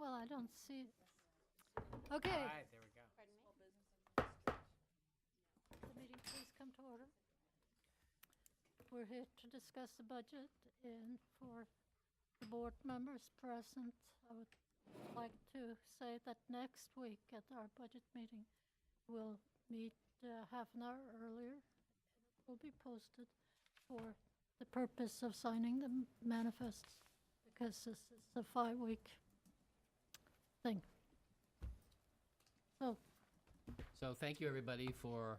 Well, I don't see. Okay. All right, there we go. The meeting, please come to order. We're here to discuss the budget, and for the board members present, I would like to say that next week at our budget meeting, we'll meet half an hour earlier. It will be posted for the purpose of signing the manifests, because this is a 5-week thing. So thank you, everybody, for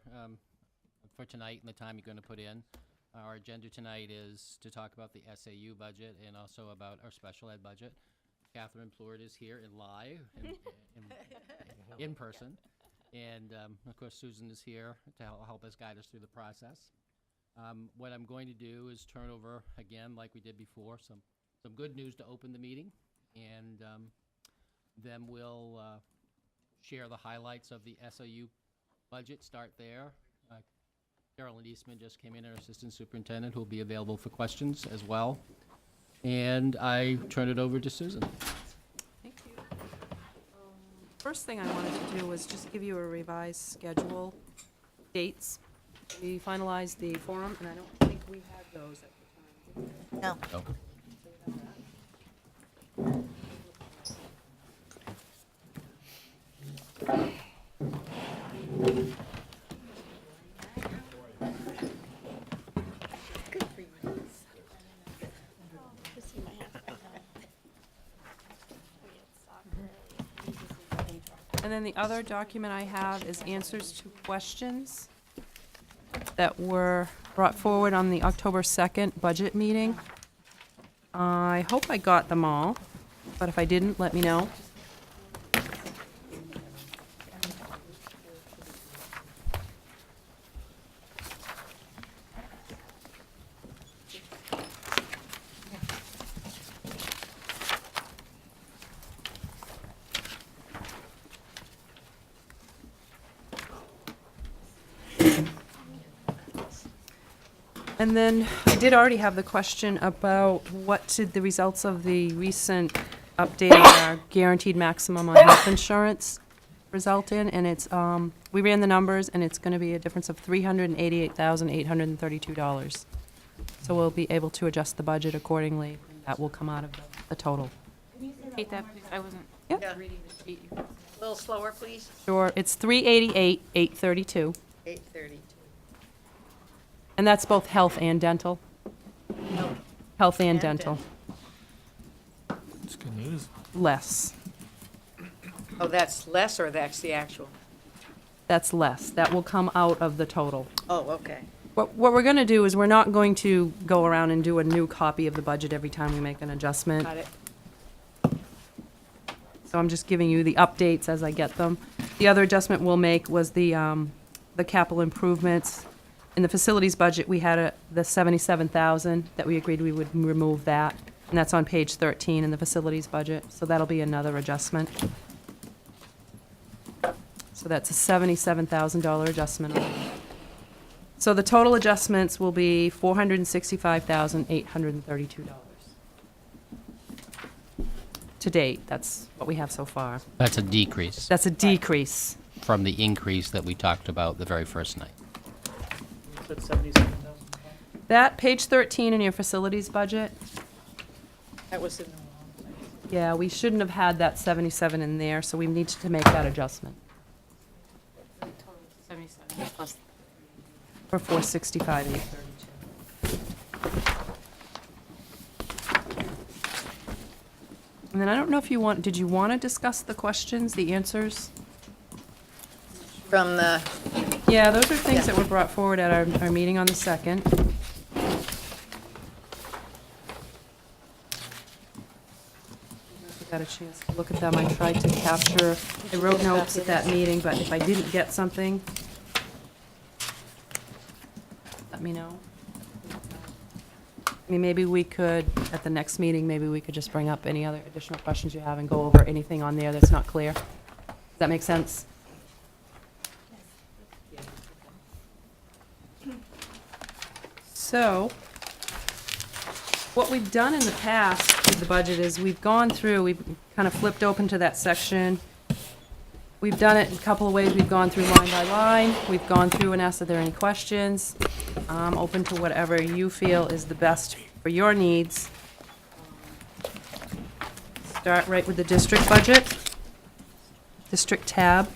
tonight and the time you're going to put in. Our agenda tonight is to talk about the SAU budget and also about our special ed budget. Catherine Plord is here in live, in person. And, of course, Susan is here to help us guide us through the process. What I'm going to do is turn over, again, like we did before, some good news to open the meeting. And then we'll share the highlights of the SAU budget, start there. Carolyn Eastman just came in, our assistant superintendent, who will be available for questions as well. And I turn it over to Susan. Thank you. First thing I wanted to do was just give you a revised schedule, dates. We finalized the forum, and I don't think we had those at the time. No. So, And then the other document I have is answers to questions that were brought forward on the October 2nd budget meeting. I hope I got them all, but if I didn't, let me know. And then I did already have the question about what did the results of the recent update on our guaranteed maximum on health insurance result in, and it's, we ran the numbers, and it's gonna be a difference of $388,832. So we'll be able to adjust the budget accordingly. That will come out of the total. Repeat that, please. I wasn't Yep. reading the sheet. A little slower, please. Sure, it's 388,832, 8:32. and that's both health and dental. Health and And dental, That's good news. less. Oh, that's less or that's the actual? That's less. That will come out of the total. Oh, okay. What we're going to do is we're not going to go around and do a new copy of the budget every time we make an adjustment. Got it. So I'm just giving you the updates as I get them. The other adjustment we'll make was the capital improvements. In the facilities budget, we had the 77,000 that we agreed we would remove that. And that's on page 13 in the facilities budget. So that'll be another adjustment. So that's a $77,000 adjustment. So the total adjustments will be $465,832. To date, that's what we have so far. that's a decrease That's a decrease. from the increase that we talked about the very first night. Said 77,000. That, page 13 in your facilities budget, That was in yeah, we shouldn't have had that 77 in there, so we need to make that adjustment 77 plus. for 465,832. And then I don't know if you want, did you want to discuss the questions, the answers? from the, Yeah, those are things that were brought forward at our meeting on the 2nd. I got a chance to look at them. I tried to capture, I wrote notes at that meeting, but if I didn't get something, let me know. I mean, maybe we could, at the next meeting, maybe we could just bring up any other additional questions you have and go over anything on there that's not clear. Does that make sense? So, What we've done in the past with the budget is we've gone through, we've kind of flipped open to that section. We've done it in a couple of ways. We've gone through line by line. We've gone through and asked if there are any questions. I'm open to whatever you feel is the best for your needs. Start right with the district budget. District tab.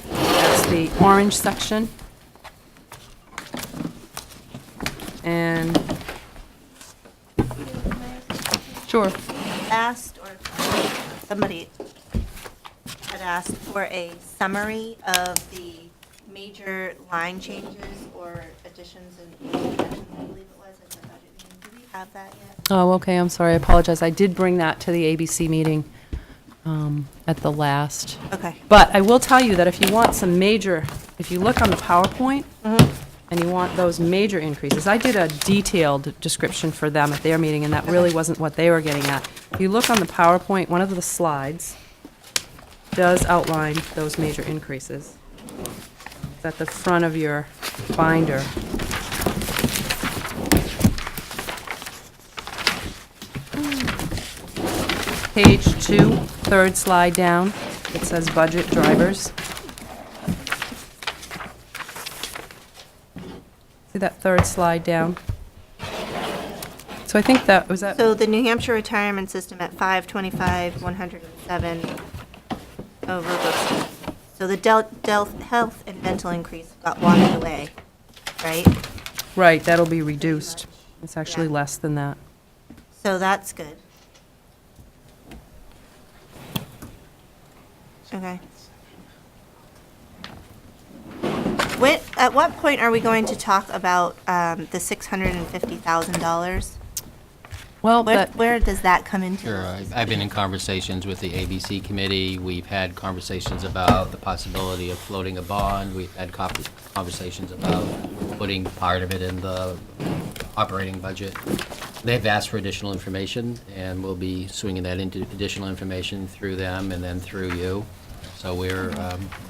That's the orange section. And, sure, Asked, or somebody had asked for a summary of the major line changes or additions and subtractions, I believe it was, in the budget meeting. Do we have that yet? oh, okay, I'm sorry, I apologize. I did bring that to the ABC meeting at the last. Okay. But I will tell you that if you want some major, if you look on the PowerPoint, and you want those major increases, I did a detailed description for them at their meeting, and that really wasn't what they were getting at. If you look on the PowerPoint, one of the slides does outline those major increases. It's at the front of your binder. Page 2, third slide down, it says budget drivers. See that third slide down? So I think that, was that, So the New Hampshire retirement system at 525, 107 over books. So the health and dental increase got walked away, right? right, that'll be reduced. It's actually Yeah. less than that. So that's good. Okay. At what point are we going to talk about the $650,000? Well, that, Where does that come into? Sure, I've been in conversations with the ABC committee. We've had conversations about the possibility of floating a bond. We've had conversations about putting part of it in the operating budget. They've asked for additional information, and we'll be swinging that into additional information through them and then through you. So we're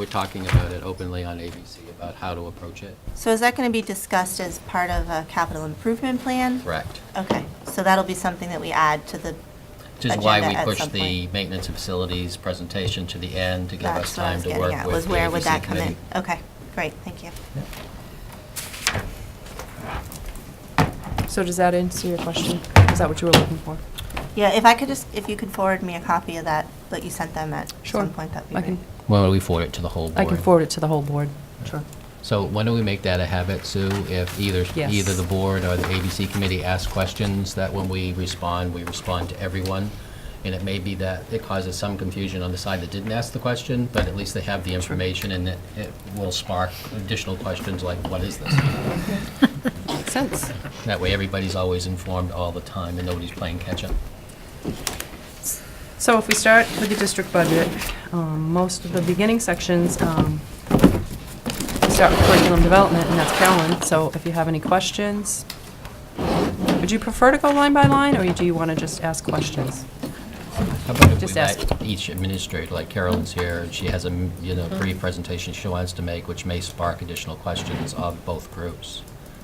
talking about it openly on ABC about how to approach it. So is that going to be discussed as part of a capital improvement plan? Correct. Okay, so that'll be something that we add to the Which is why we agenda at pushed some the point. maintenance of facilities presentation to the end to give us That's what I time was to getting work at, with was the where would ABC that come in? committee. Okay, great, thank you. so does that answer your question? Is that what you were looking for? Yeah, if you could forward me a copy of that you sent them at Sure. some point, that'd be I great. can, Well, we forward it to the whole board. I can forward it to the whole board. Sure. So when do we make that a habit, Sue? If either Yes. the board or the ABC committee asks questions, that when we respond to everyone? And it may be that it causes some confusion on the side that didn't ask the question, but at least they have the information, and it will spark additional questions like, what is this? Makes sense. That way, everybody's always informed all the time, and nobody's playing catch-up. So if we start with the district budget, most of the beginning sections, start with curriculum development, and that's Carolyn. So if you have any questions, would you prefer to go line by line, or do you want to just ask questions? How about if Just we ask. let each administrator, like Carolyn's here, and she has a, brief presentation she wants to make, which may spark additional questions of both groups.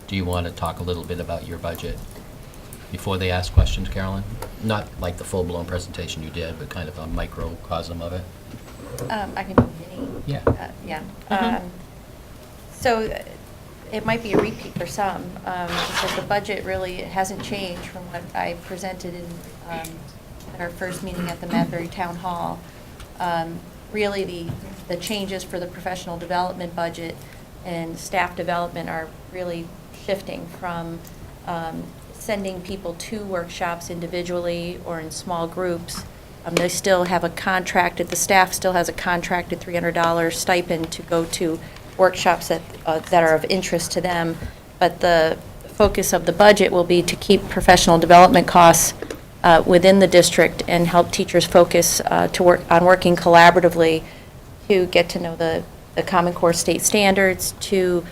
Do you want to talk a little bit about your budget before they ask questions, Carolyn? Not like the full-blown presentation you did, but kind of a microcosm of it. I can do mini. Yeah. Yeah. So it might be a repeat for some, because the budget really hasn't changed from what I presented in at our first meeting at the Madbury Town Hall. Really, the changes for the professional development budget and staff development are really shifting from sending people to workshops individually or in small groups. They still have the staff still has a contracted $300 stipend to go to workshops that are of interest to them, but the focus of the budget will be to keep professional development costs within the district and help teachers focus on working collaboratively to get to know the Common Core state standards, to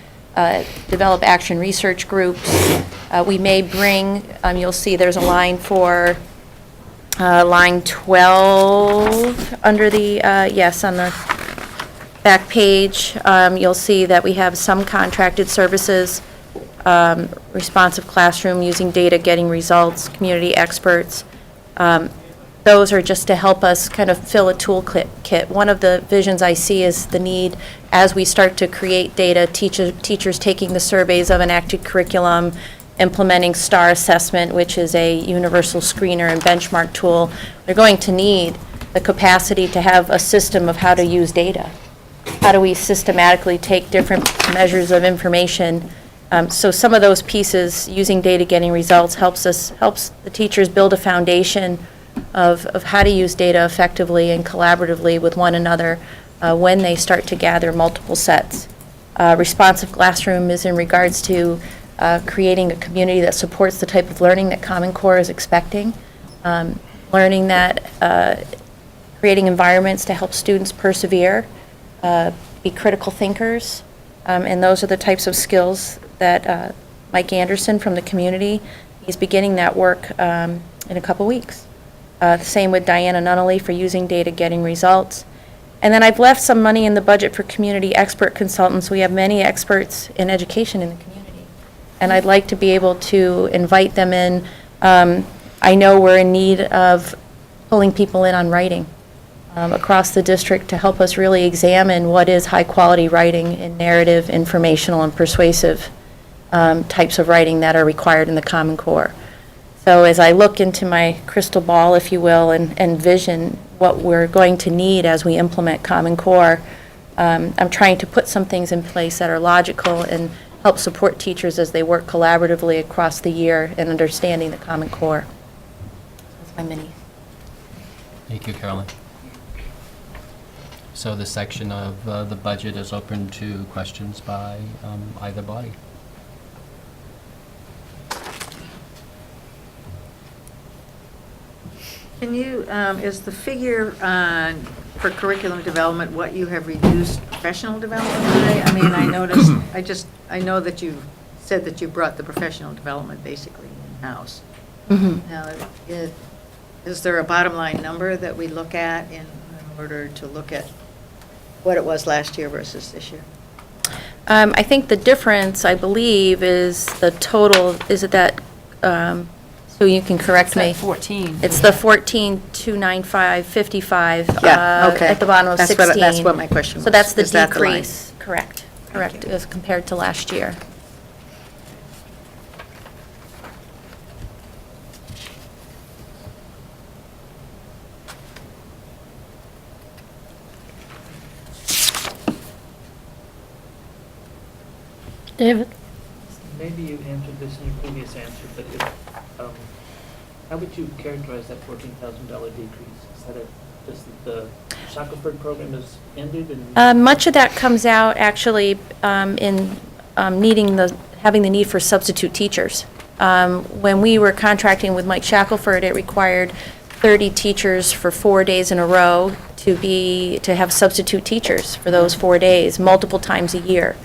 develop action research groups. We may bring, you'll see there's a line for line 12 under the, yes, on the back page. You'll see that we have some contracted services responsive classroom, using data, getting results, community experts. Those are just to help us kind of fill a toolkit. One of the visions I see is the need, as we start to create data, teachers taking the surveys of enacted curriculum, implementing STAR assessment, which is a universal screener and benchmark tool. They're going to need the capacity to have a system of how to use data. How do we systematically take different measures of information? So some of those pieces, using data, getting results, helps the teachers build a foundation of how to use data effectively and collaboratively with one another when they start to gather multiple sets. Responsive classroom is in regards to creating a community that supports the type of learning that Common Core is expecting, learning that, creating environments to help students persevere, be critical thinkers, and those are the types of skills that Mike Anderson from the community, he's beginning that work in a couple weeks. The same with Diana Nunnally for using data, getting results. And then I've left some money in the budget for community expert consultants. We have many experts in education in the community. And I'd like to be able to invite them in. I know we're in need of pulling people in on writing across the district to help us really examine what is high-quality writing in narrative, informational, and persuasive types of writing that are required in the Common Core. So as I look into my crystal ball, if you will, and vision what we're going to need as we implement Common Core, I'm trying to put some things in place that are logical and help support teachers as they work collaboratively across the year in understanding the Common Core. That's my mini. Thank you, Carolyn. So this section of the budget is open to questions by either body. Can you, is the figure for curriculum development what you have reduced professional development by? I mean, I noticed, I know that you said that you brought the professional development basically in-house. Now, is there a bottom line number that we look at in order to look at what it was last year versus this year? I think the difference, I believe, is the total, is it that, so you can correct me. 14. It's the 14,295.55 Yeah, okay. at the bottom of That's 16. that's what my question was. So that's the Is that line? decrease. Correct, as compared to last year. David? Maybe you answered this in your previous answer, but if, how would you characterize that $14,000 decrease? Is that just the Shackelford program has ended and? Much of that comes out actually in having the need for substitute teachers. When we were contracting with Mike Shackelford, it required 30 teachers for 4 days in a row to have substitute teachers for those 4 days, multiple times a year.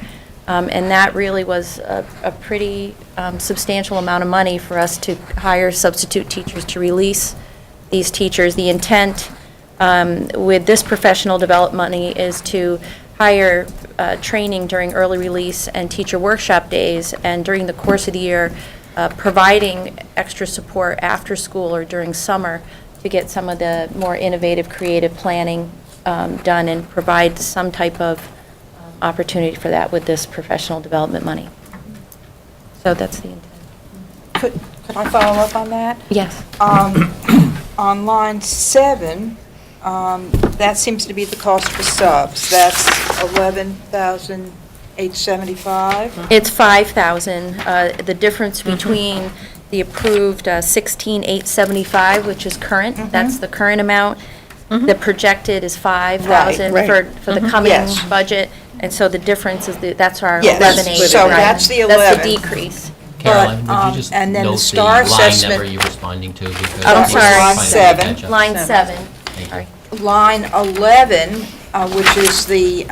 And that really was a pretty substantial amount of money for us to hire substitute teachers to release these teachers. The intent with this professional development money is to hire training during early release and teacher workshop days, and during the course of the year, providing extra support after school or during summer to get some of the more innovative, creative planning done and provide some type of opportunity for that with this professional development money. So that's the intent. Could I follow up on that? Yes. On line 7, that seems to be the cost for subs. That's $11,875. It's 5,000. The difference between the approved 16,875, which is current, that's the current amount. The projected is 5,000 Right. for the coming Yes. budget. And so the difference is, that's our Yes, 11,800. so that's the That's 11. the decrease. Carolyn, But, would you just and then the note the STAR line assessment- number you're responding to? Because I'm we're sorry. trying to Line 7. catch up. Line 7. Thank you. Sorry. Line 11, which is the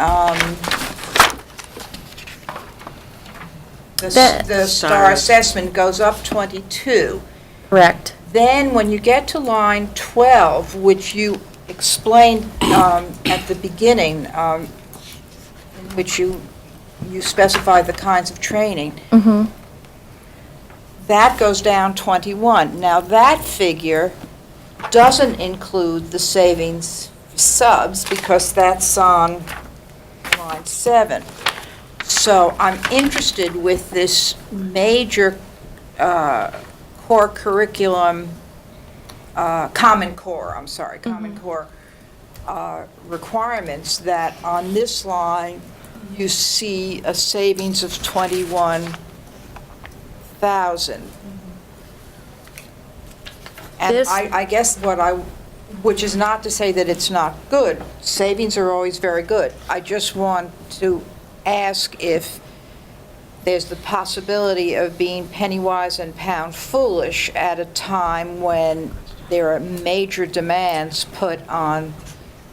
The- STAR assessment goes up 22. Correct. Then, when you get to line 12, which you explained at the beginning, in which you specify the kinds of training, that goes down 21. Now, that figure doesn't include the savings subs because that's on line 7. So I'm interested with this major core curriculum, Common Core, Common Core requirements, that on this line, you see a savings of 21,000. And This- I guess which is not to say that it's not good. Savings are always very good. I just want to ask if there's the possibility of being penny wise and pound foolish at a time when there are major demands put on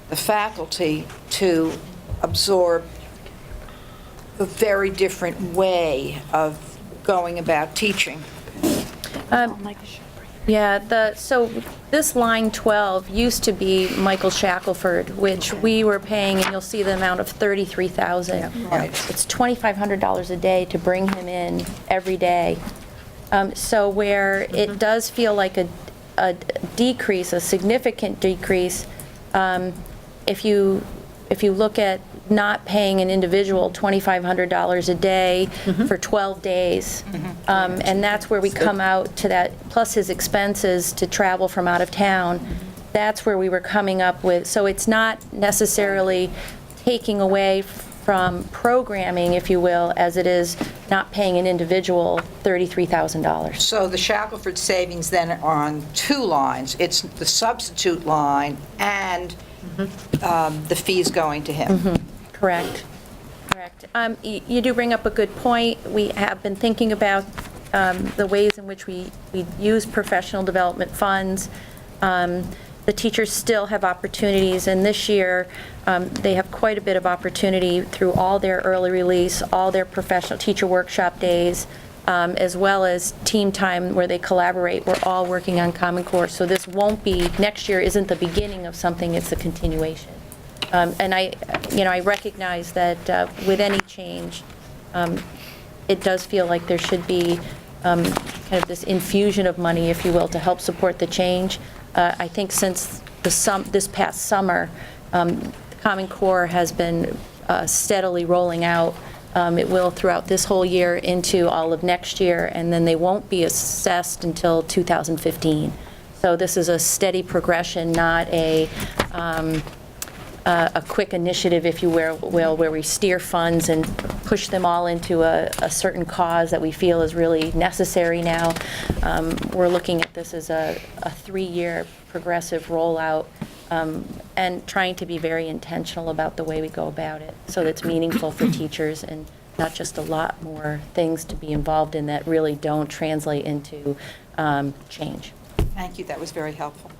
the faculty to absorb a very different way of going about teaching. Yeah, so this line 12 used to be Michael Shackelford, which we were paying, and you'll see the amount of $33,000. Right. It's $2,500 a day to bring him in every day. So where it does feel like a decrease, a significant decrease, if you look at not paying an individual $2,500 a day for 12 days. And that's where we come out to that, plus his expenses to travel from out of town. That's where we were coming up with, so it's not necessarily taking away from programming, if you will, as it is not paying an individual $33,000. So the Shackelford savings then are on 2 lines. It's the substitute line and the fees going to him. Correct. You do bring up a good point. We have been thinking about the ways in which we use professional development funds. The teachers still have opportunities, and this year, they have quite a bit of opportunity through all their early release, all their professional teacher workshop days, as well as team time where they collaborate. We're all working on Common Core. So this won't be, next year isn't the beginning of something, it's a continuation. And I recognize that with any change, it does feel like there should be kind of this infusion of money, if you will, to help support the change. I think since this past summer, Common Core has been steadily rolling out. It will throughout this whole year into all of next year, and then they won't be assessed until 2015. So this is a steady progression, not a quick initiative, if you will, where we steer funds and push them all into a certain cause that we feel is really necessary now. We're looking at this as a 3-year progressive rollout, and trying to be very intentional about the way we go about it, so that it's meaningful for teachers and not just a lot more things to be involved in that really don't translate into change. Thank you, that was very helpful.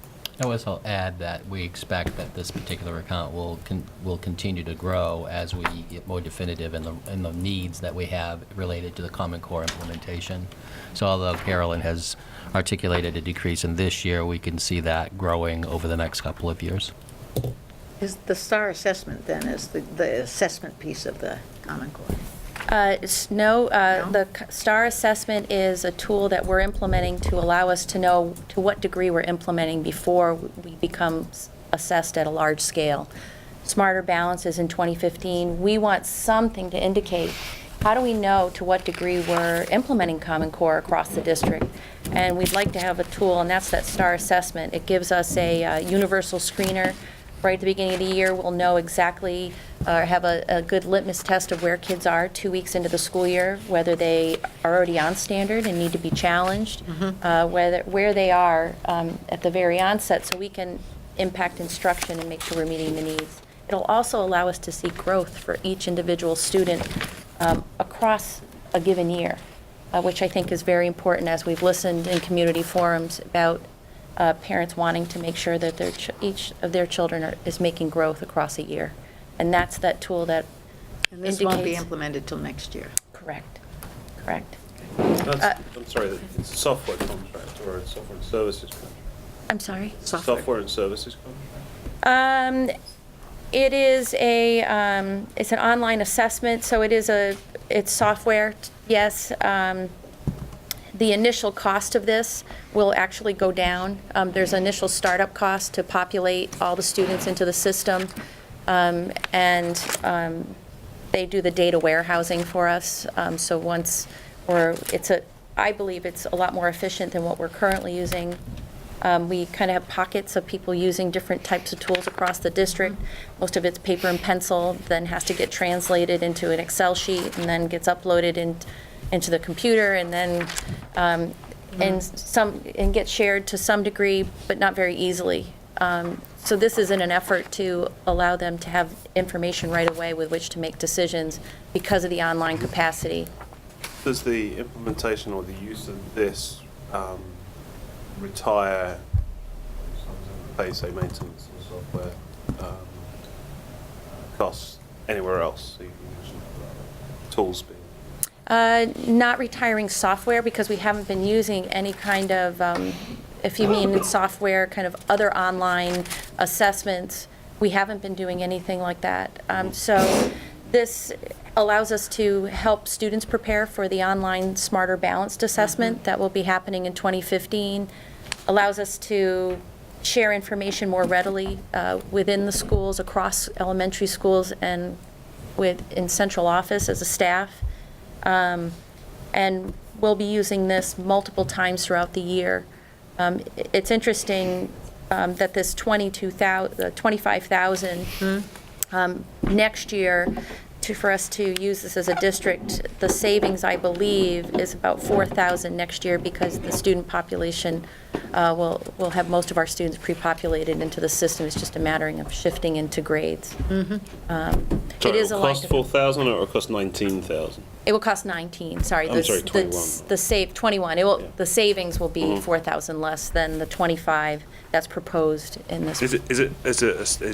I will also add that we expect that this particular account will continue to grow as we get more definitive in the needs that we have related to the Common Core implementation. So although Carolyn has articulated a decrease in this year, we can see that growing over the next couple of years. Is the STAR assessment then is the assessment piece of the Common Core? No, the STAR assessment is a tool that we're implementing to allow us to know to what degree we're implementing before we become assessed at a large scale. Smarter Balance is in 2015. We want something to indicate, how do we know to what degree we're implementing Common Core across the district? And we'd like to have a tool, and that's that STAR assessment. It gives us a universal screener. Right at the beginning of the year, we'll know exactly, have a good litmus test of where kids are 2 weeks into the school year, whether they are already on standard and need to be challenged, where they are at the very onset, so we can impact instruction and make sure we're meeting the needs. It'll also allow us to see growth for each individual student across a given year, which I think is very important, as we've listened in community forums about parents wanting to make sure that each of their children is making growth across a year. And that's that tool that And this won't be indicates- implemented till next year. Correct. I'm sorry, it's a software contract or a software and services contract? I'm sorry? Software and services contract? It is it's an online assessment, so it's software, yes. The initial cost of this will actually go down. There's initial startup cost to populate all the students into the system, and they do the data warehousing for us. So once, I believe it's a lot more efficient than what we're currently using. We kind of have pockets of people using different types of tools across the district. Most of it's paper and pencil, then has to get translated into an Excel sheet, and then gets uploaded into the computer, and then and gets shared to some degree, but not very easily. So this is in an effort to allow them to have information right away with which to make decisions because of the online capacity. Does the implementation or the use of this retire, pay, say, maintenance or software costs anywhere else? So you mentioned tools being... Not retiring software, because we haven't been using any kind of, if you mean software, kind of other online assessments, we haven't been doing anything like that. So this allows us to help students prepare for the online Smarter Balanced Assessment that will be happening in 2015. Allows us to share information more readily within the schools, across elementary schools, and in central office as a staff. And we'll be using this multiple times throughout the year. It's interesting that this $25,000 next year for us to use this as a district, the savings, I believe, is about $4,000 next year, because the student population will have most of our students pre-populated into the system. It's just a matter of shifting into grades. It is a lot. Cost 4,000 or it cost 19,000? It will cost 19, sorry. I'm sorry, 21. The save, 21. The savings will be 4,000 less than the 25 that's proposed in this. Is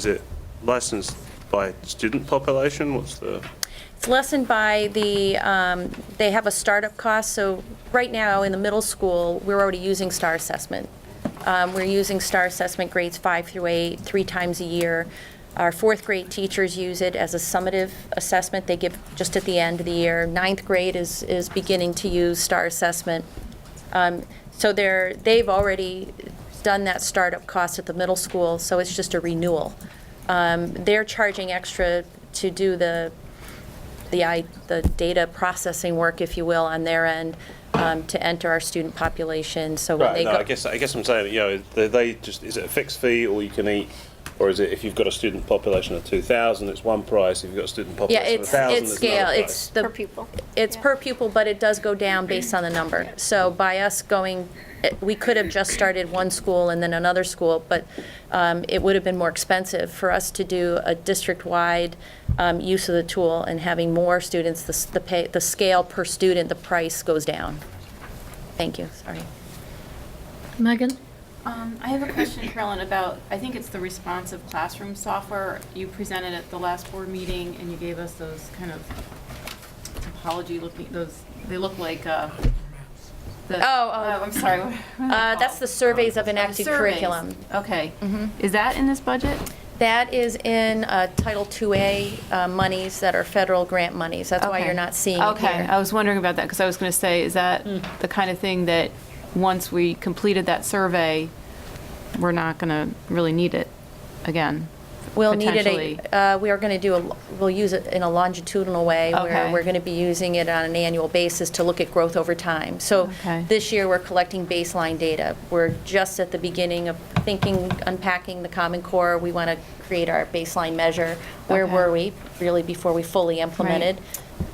it licensed by student population? What's the... It's lessened by they have a startup cost. So right now in the middle school, we're already using STAR assessment. We're using STAR assessment grades 5 through 8, 3 times a year. Our 4th grade teachers use it as a summative assessment they give just at the end of the year. 9th grade is beginning to use STAR assessment. So they've already done that startup cost at the middle school, so it's just a renewal. They're charging extra to do the data processing work, if you will, on their end, to enter our student population. So when they go, I guess I'm saying, they just, is it a fixed fee, or you can eat, or is it if you've got a student population of 2,000, it's one price? If you've got a student population of 1,000, it's scale. It's Per pupil. It's per pupil, but it does go down based on the number. So by us going, we could have just started one school and then another school, but it would have been more expensive for us to do a district-wide use of the tool, and having more students, the scale per student, the price goes down. Thank you, sorry. Megan? I have a question, Carolyn, about, I think it's the responsive classroom software. You presented at the last board meeting, and you gave us those kind of topology looking, they look like, I'm sorry. That's the surveys of enacted Surveys. curriculum. Okay. Is that in this budget? That is in Title IIA monies that are federal grant monies. That's why Okay. you're not seeing it Okay, here. I was wondering about that, because I was going to say, is that the kind of thing that, once we completed that survey, we're not going to really need it again? We'll need potentially? we are going to we'll use it in a longitudinal way, where Okay. we're going to be using it on an annual basis to look at growth over time. So Okay. this year, we're collecting baseline data. We're just at the beginning of unpacking the Common Core. We want to create our baseline measure. Where Okay. were we, really, before we fully implemented?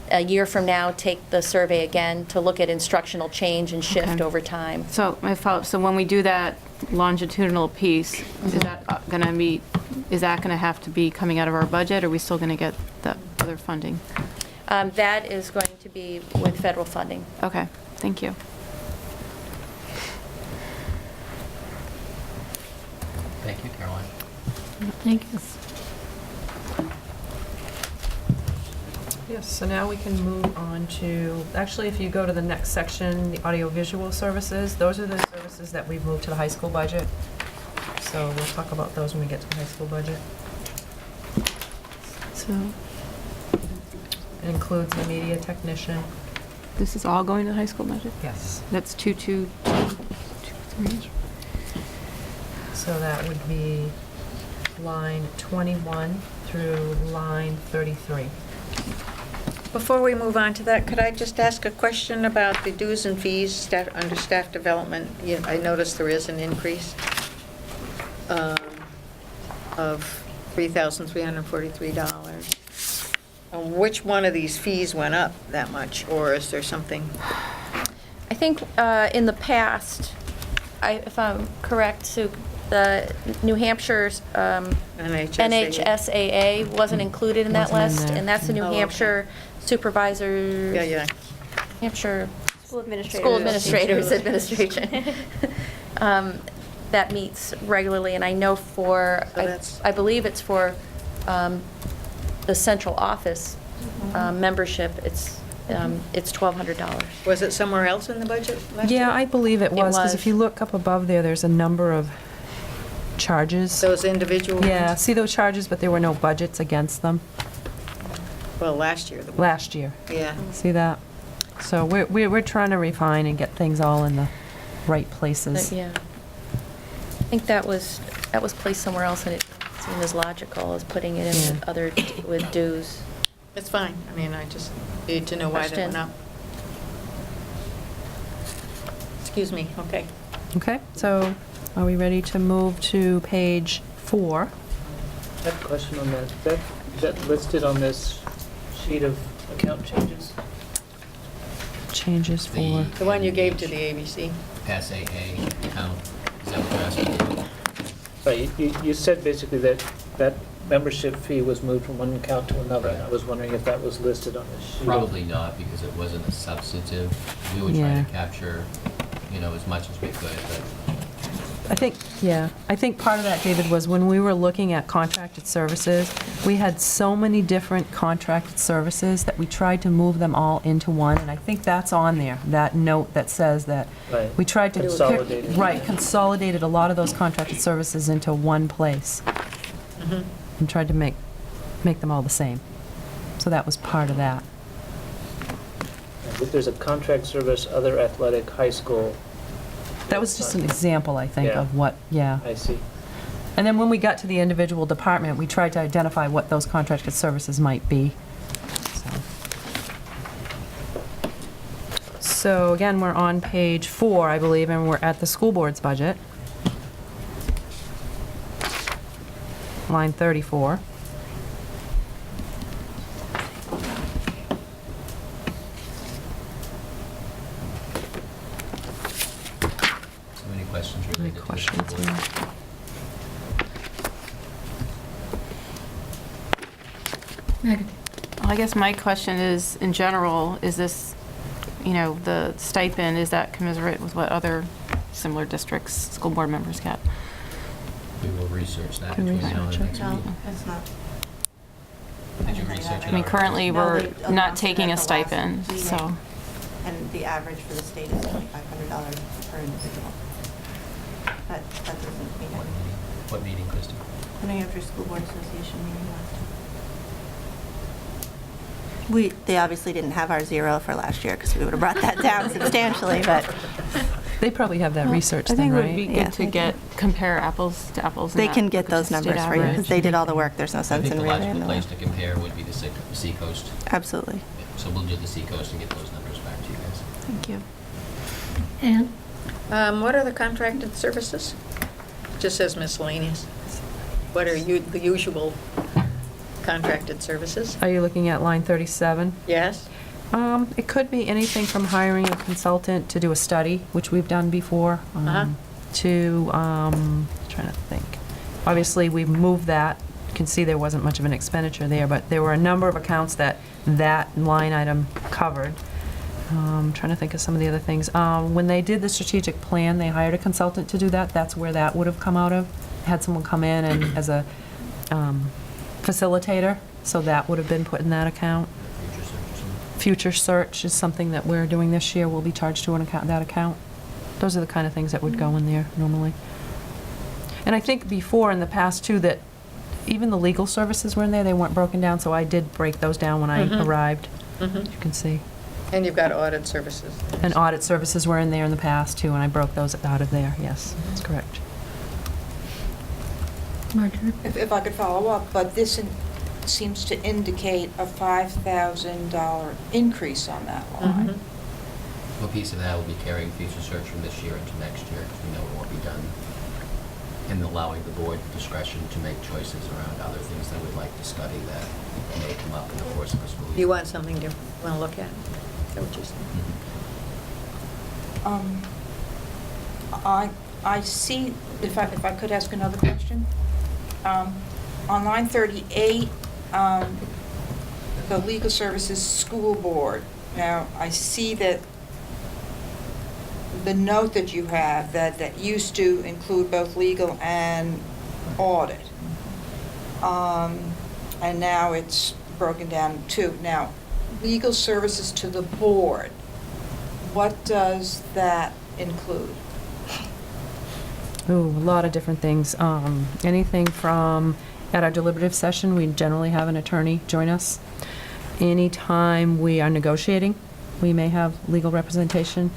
A year from now, take the survey again to look at instructional change and shift Okay. over time. So my follow-up, so when we do that longitudinal piece, is that going to be, is that going to have to be coming out of our budget, or are we still going to get the other funding? That is going to be with federal funding. Okay, thank you. Thank you, Caroline. Thank you. Yes, so now we can move on to, actually, if you go to the next section, the audiovisual services, those are the services that we've moved to the high school budget. So we'll talk about those when we get to the high school budget. So, It includes the media technician, This is all going to the high school budget? Yes. That's 22223. So that would be line 21 through line 33. Before we move on to that, could I just ask a question about the dues and fees under staff development? I noticed there is an increase of $3,343. Which one of these fees went up that much, or is there something? I think in the past, if I'm correct, Sue, the New Hampshire's NHSAA wasn't included in that Wasn't in list, there. and that's the New Oh, okay. Hampshire Supervisors. Yeah. Hampshire School administrators. School Administrators Administration. That meets regularly, and I know So that's- I believe it's for the central office membership, it's $1,200. Was it somewhere else in the budget last year? Yeah, I believe it was, because was. if you look up above there, there's a number of charges. Those individual ones? Yeah, see those charges, but there were no budgets against them Well, last year. last year. Yeah. See that? So we're trying to refine and get things all in the right places. Yeah. I think that was placed somewhere else, and it seemed as logical as putting it in Yeah. with dues. It's fine. I mean, I just need to know why that Question. went up. Excuse me, okay. Okay, so are we ready to move to page 4? I have a question on that. Is that listed on this sheet of account changes? Changes for, The one you gave to the ABC. SAA account, is that what you're asking? Right, you said basically that membership fee was moved from one account to another. And I was wondering if that was listed on this sheet. Probably not, because it wasn't a substantive. We were trying to Yeah. capture, as much as we could, but I think part of that, David, was when we were looking at contracted services, we had so many different contracted services that we tried to move them all into one, and I think that's on there, that note that says that Right. we tried to. Consolidated. Right, consolidated a lot of those contracted services into one place. And tried to make them all the same. So that was part of that. If there's a contract service, other athletic, high school. That was just an example, I think, Yeah. of what, yeah. I see. And then when we got to the individual department, we tried to identify what those contracted services might be. So again, we're on page 4, I believe, and we're at the school board's budget. Line 34. so many questions Any related to the questions? school board. Well, I guess my question is, in general, is this, the stipend, is that commensurate with what other similar districts, school board members get? We will research that Can between we now and the research next it? No, meeting. it's not. Did you research it? I mean, already? currently, No, we're they not announced it taking at a the last stipend, meeting. so. And the average for the state is $2,500 per individual. But that doesn't mean What anything. meeting? What meeting, Christie? The New Hampshire School Board Association meeting last time. They obviously didn't have our zero for last year because we would have brought that down substantially, but They probably have that research I then, think it would be right? Yeah, good to they do. compare apples to apples. and they not can get look at those the state numbers for you because average. they did all the work. There's no I sense think in the rewriting logical the place work. to compare would be the Seacoast. Absolutely. Yeah, so we'll do the Seacoast and get those numbers back to you guys. Thank you. And What are the contracted services? Just says miscellaneous. What are the usual contracted services? Are you looking at line 37? Yes? It could be anything from hiring a consultant to do a study, which we've done before, to, trying to think. Obviously, we've moved that. You can see there wasn't much of an expenditure there, but there were a number of accounts that line item covered. Trying to think of some of the other things. When they did the strategic plan, they hired a consultant to do that. That's where that would have come out of. Had someone come in and as a facilitator, so that would have been put in that account. Future search or something. Future search is something that we're doing this year. We'll be charged to that account. Those are the kind of things that would go in there normally. And I think before, in the past too, that even the legal services were in there. They weren't broken down, so I did break those down when I arrived. Mhm. You can see. And you've got audit services. And audit services were in there in the past, too, and I broke those out of there, yes, that's correct. Marjorie? If I could follow up, but this seems to indicate a $5,000 increase on that line. Mhm. A piece of that will be carrying future search from this year into next year, because we know it won't be done, and allowing the board discretion to make choices around other things they would like to study that may come up in the course of a school year. You want something different, want to look at? Is that what you're saying? I see, if I could ask another question. On line 38, the Legal Services School Board. Now, I see that the note that you have, that used to include both legal and audit. And now it's broken down in two. Now, legal services to the board, what does that include? Ooh, a lot of different things. Anything from, at our deliberative session, we generally have an attorney join us. Anytime we are negotiating, we may have legal representation.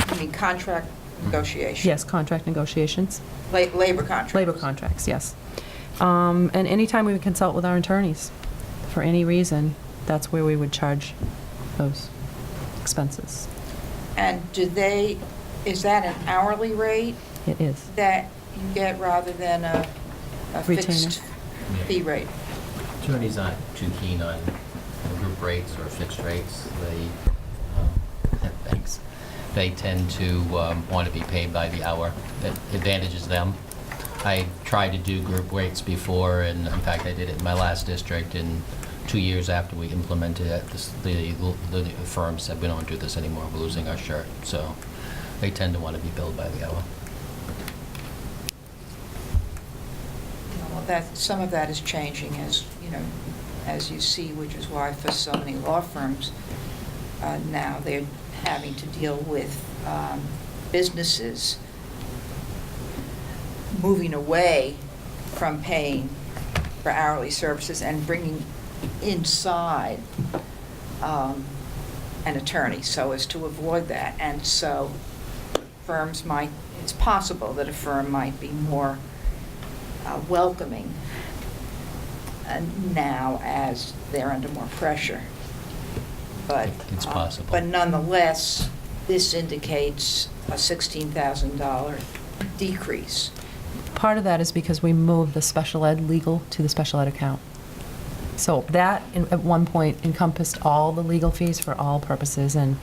I mean, contract negotiation? Yes, contract negotiations. Labor contracts? Labor contracts, yes. And anytime we would consult with our attorneys, for any reason, that's where we would charge those expenses. And is that an hourly rate It is. that you get rather than a Retainer. fixed fee rate? Attorneys aren't too keen on group rates or fixed rates. Thanks. They tend to want to be paid by the hour. It advantages them. I tried to do group rates before, and in fact, I did it in my last district, and 2 years after we implemented it, the firm said, we don't do this anymore, we're losing our shirt. So they tend to want to be billed by the hour. Well, some of that is changing as you see, which is why for so many law firms, now they're having to deal with businesses moving away from paying for hourly services and bringing inside an attorney so as to avoid that. And so it's possible that a firm might be more welcoming now as they're under more pressure. But It's possible. But nonetheless, this indicates a $16,000 decrease. Part of that is because we moved the special ed legal to the special ed account. So that, at one point, encompassed all the legal fees for all purposes, and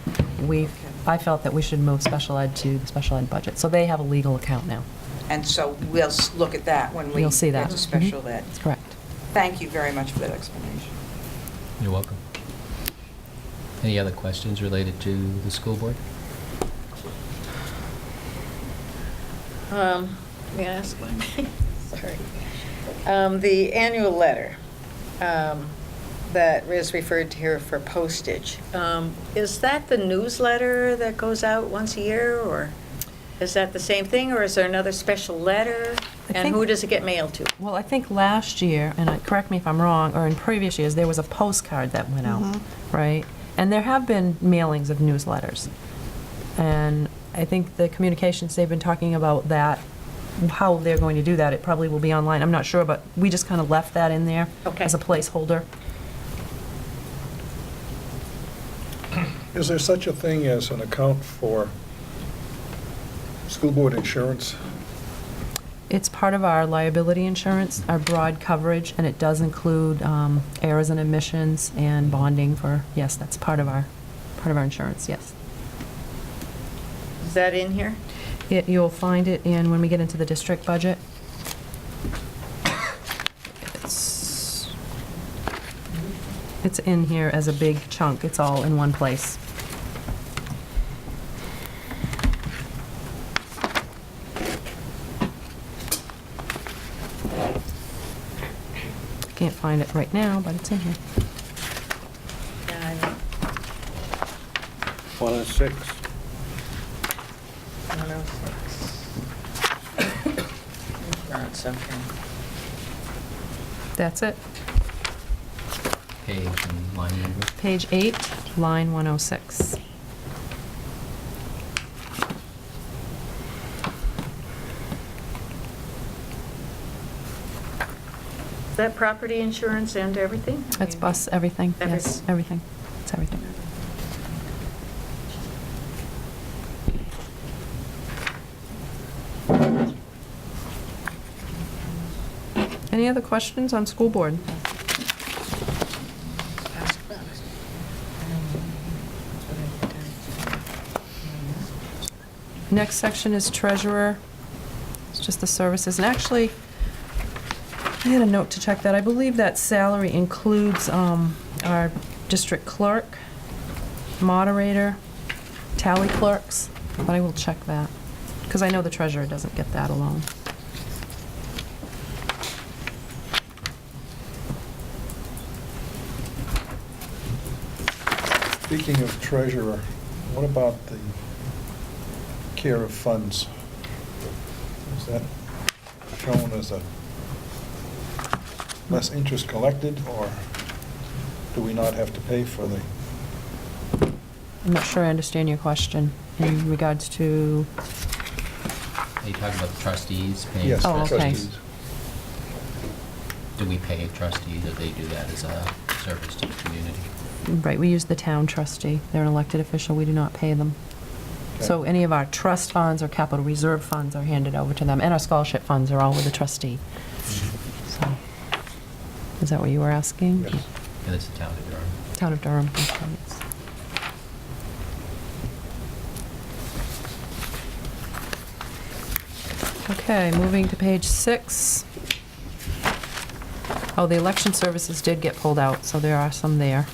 I felt that we should move special ed to the special ed budget. So they have a legal account now. And so we'll look at that when we You'll see that. get to special Mhm. ed. That's correct. Thank you very much for that explanation. You're welcome. Any other questions related to the school board? Let me ask one. Sorry. The annual letter that is referred to here for postage, is that the newsletter that goes out once a year, or is that the same thing, or is there another special letter? I And who think- does it get mailed to? Well, I think last year, and correct me if I'm wrong, or in previous years, there was a postcard that went out, right? And there have been mailings of newsletters. And I think the communications, they've been talking about that, how they're going to do that. It probably will be online. I'm not sure, but we just kind of left that in there Okay. as a placeholder. Is there such a thing as an account for school board insurance? It's part of our liability insurance, our broad coverage, and it does include errors and omissions and bonding for, yes, that's part of our insurance, yes. Is that in here? You'll find it in, when we get into the district budget. It's in here as a big chunk, it's all in one place. Can't find it right now, but it's in here. 106. 106. Insurance, okay. That's it. page and line number? Page 8, line 106. Is that property insurance and everything? I That's mean, bus, everything, yes, Everything. everything. It's everything. Any other questions on school board? Next section is treasurer. It's just the services, and actually, I had a note to check that. I believe that salary includes our district clerk, moderator, tally clerks, but I will check that, because I know the treasurer doesn't get that alone. Speaking of treasurer, what about the care of funds? Is that shown as a less interest collected, or do we not have to pay for the, I'm not sure I understand your question in regards to, Are you talking about the trustees paying? yes, Oh, the okay. trustees? Do we pay a trustee that they do that as a service to the community? right, we use the town trustee. They're an elected official, we do not pay them. So Okay. any of our trust funds or capital reserve funds are handed over to them, and our scholarship funds are all with the trustee. So, is that what you were asking? Yes. And it's the town of Durham. Town of Durham. Okay, yes. Okay, moving to page 6. Oh, the election services did get pulled out, so there are some there.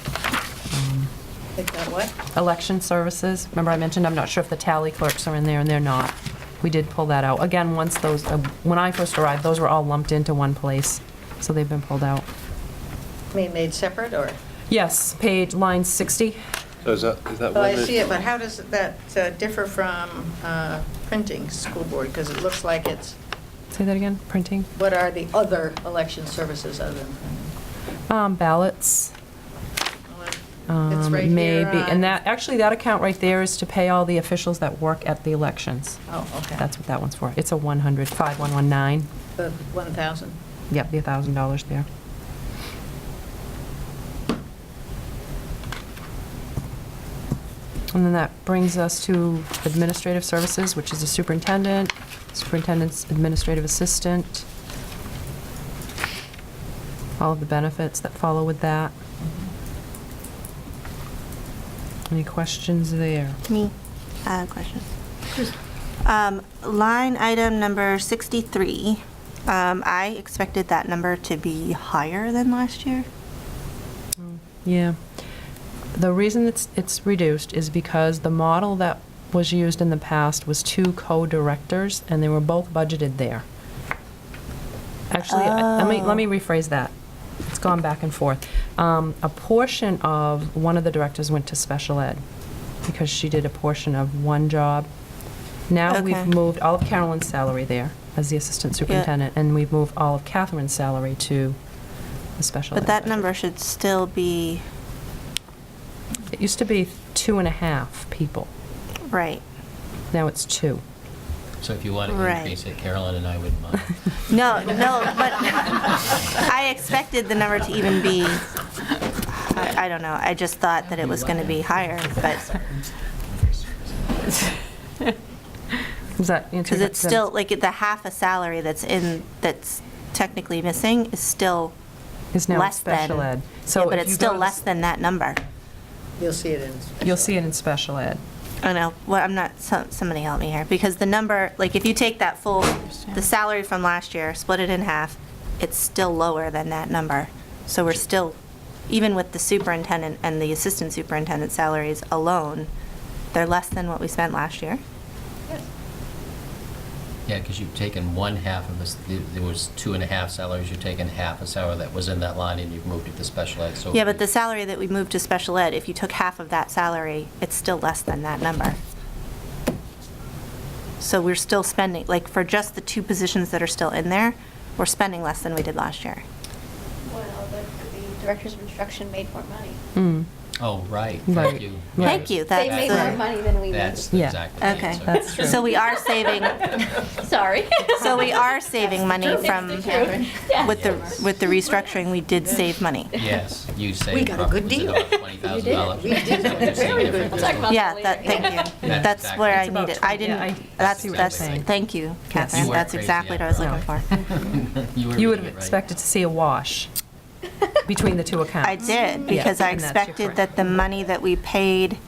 Take that what? Election services, remember I mentioned, I'm not sure if the tally clerks are in there, and they're not. We did pull that out. Again, once those, when I first arrived, those were all lumped into one place, so they've been pulled out. I mean, made separate, or? Yes, page, line 60. So is that Well, one? I see it, but how does that differ from printing school board? Because it looks like it's, Say that again, printing? what are the other election services other than printing? Ballots. It's right here Maybe, on- and that, actually, that account right there is to pay all the officials that work at the elections. Oh, okay. That's what that one's for. It's a 5119. The 1,000. Yep, the $1,000 there. And then that brings us to administrative services, which is the superintendent, superintendent's administrative assistant, all of the benefits that follow with that. Any questions there? Me, I have a question. Line item number 63, I expected that number to be higher than last year. Yeah. The reason it's reduced is because the model that was used in the past was 2 co-directors, and they were both budgeted there. Actually, let me rephrase that. It's gone back and forth. A portion of one of the directors went to special ed, because she did a portion of one job. Now we've Okay. moved all of Carolyn's salary there as the assistant superintendent, and we've moved all of Catherine's salary to the special ed. But that budget. number should still be, It used to be 2.5 people. right. Now it's 2. So if you want to Right. increase it, Carolyn and I wouldn't mind. No, but I expected the number to even be, I don't know, I just thought that it was going to be higher, but, Does that answer? because that- it's still, like, the half a salary that's technically missing is still Is now in less than. special ed. Yeah, So but if it's you still go to less than that number. You'll see it in. You'll see it in special ed. I know, well, I'm not, somebody help me here, because the number, like, if you take that full, the salary from last year, split it in half, it's still lower than that number. So we're still, even with the superintendent and the assistant superintendent salaries alone, they're less than what we spent last year. Yeah, because you've taken one half of this, there was 2.5 salaries, you've taken half a salary that was in that line, and you've moved it to special ed, so. Yeah, but the salary that we moved to special ed, if you took half of that salary, it's still less than that number. So we're still spending, like, for just the 2 positions that are still in there, we're spending less than we did last year. Well, that could be directors of instruction made more money. Mm, Oh, right, Right. thank you. Right. Thank you, They made more that's, money than we did. That's the Yeah. exact okay. answer. That's true. so we are saving, Sorry. so we are saving money from, Yeah. with the restructuring, we did save money. Yes, you saved. We got a good was it deal. about $20,000? We did. Is that what you're saying, Very every good. We'll talk about Yeah, that later. thank you. That's That's exactly where I It's about needed, I 20, yeah, didn't, That's that's, exactly right. thank you, Catherine, You weren't that's crazy exactly what I was after looking all. for. You were You would reading have it right. expected to see a wash between the two accounts. I did, because I and that's expected different. that the money that we paid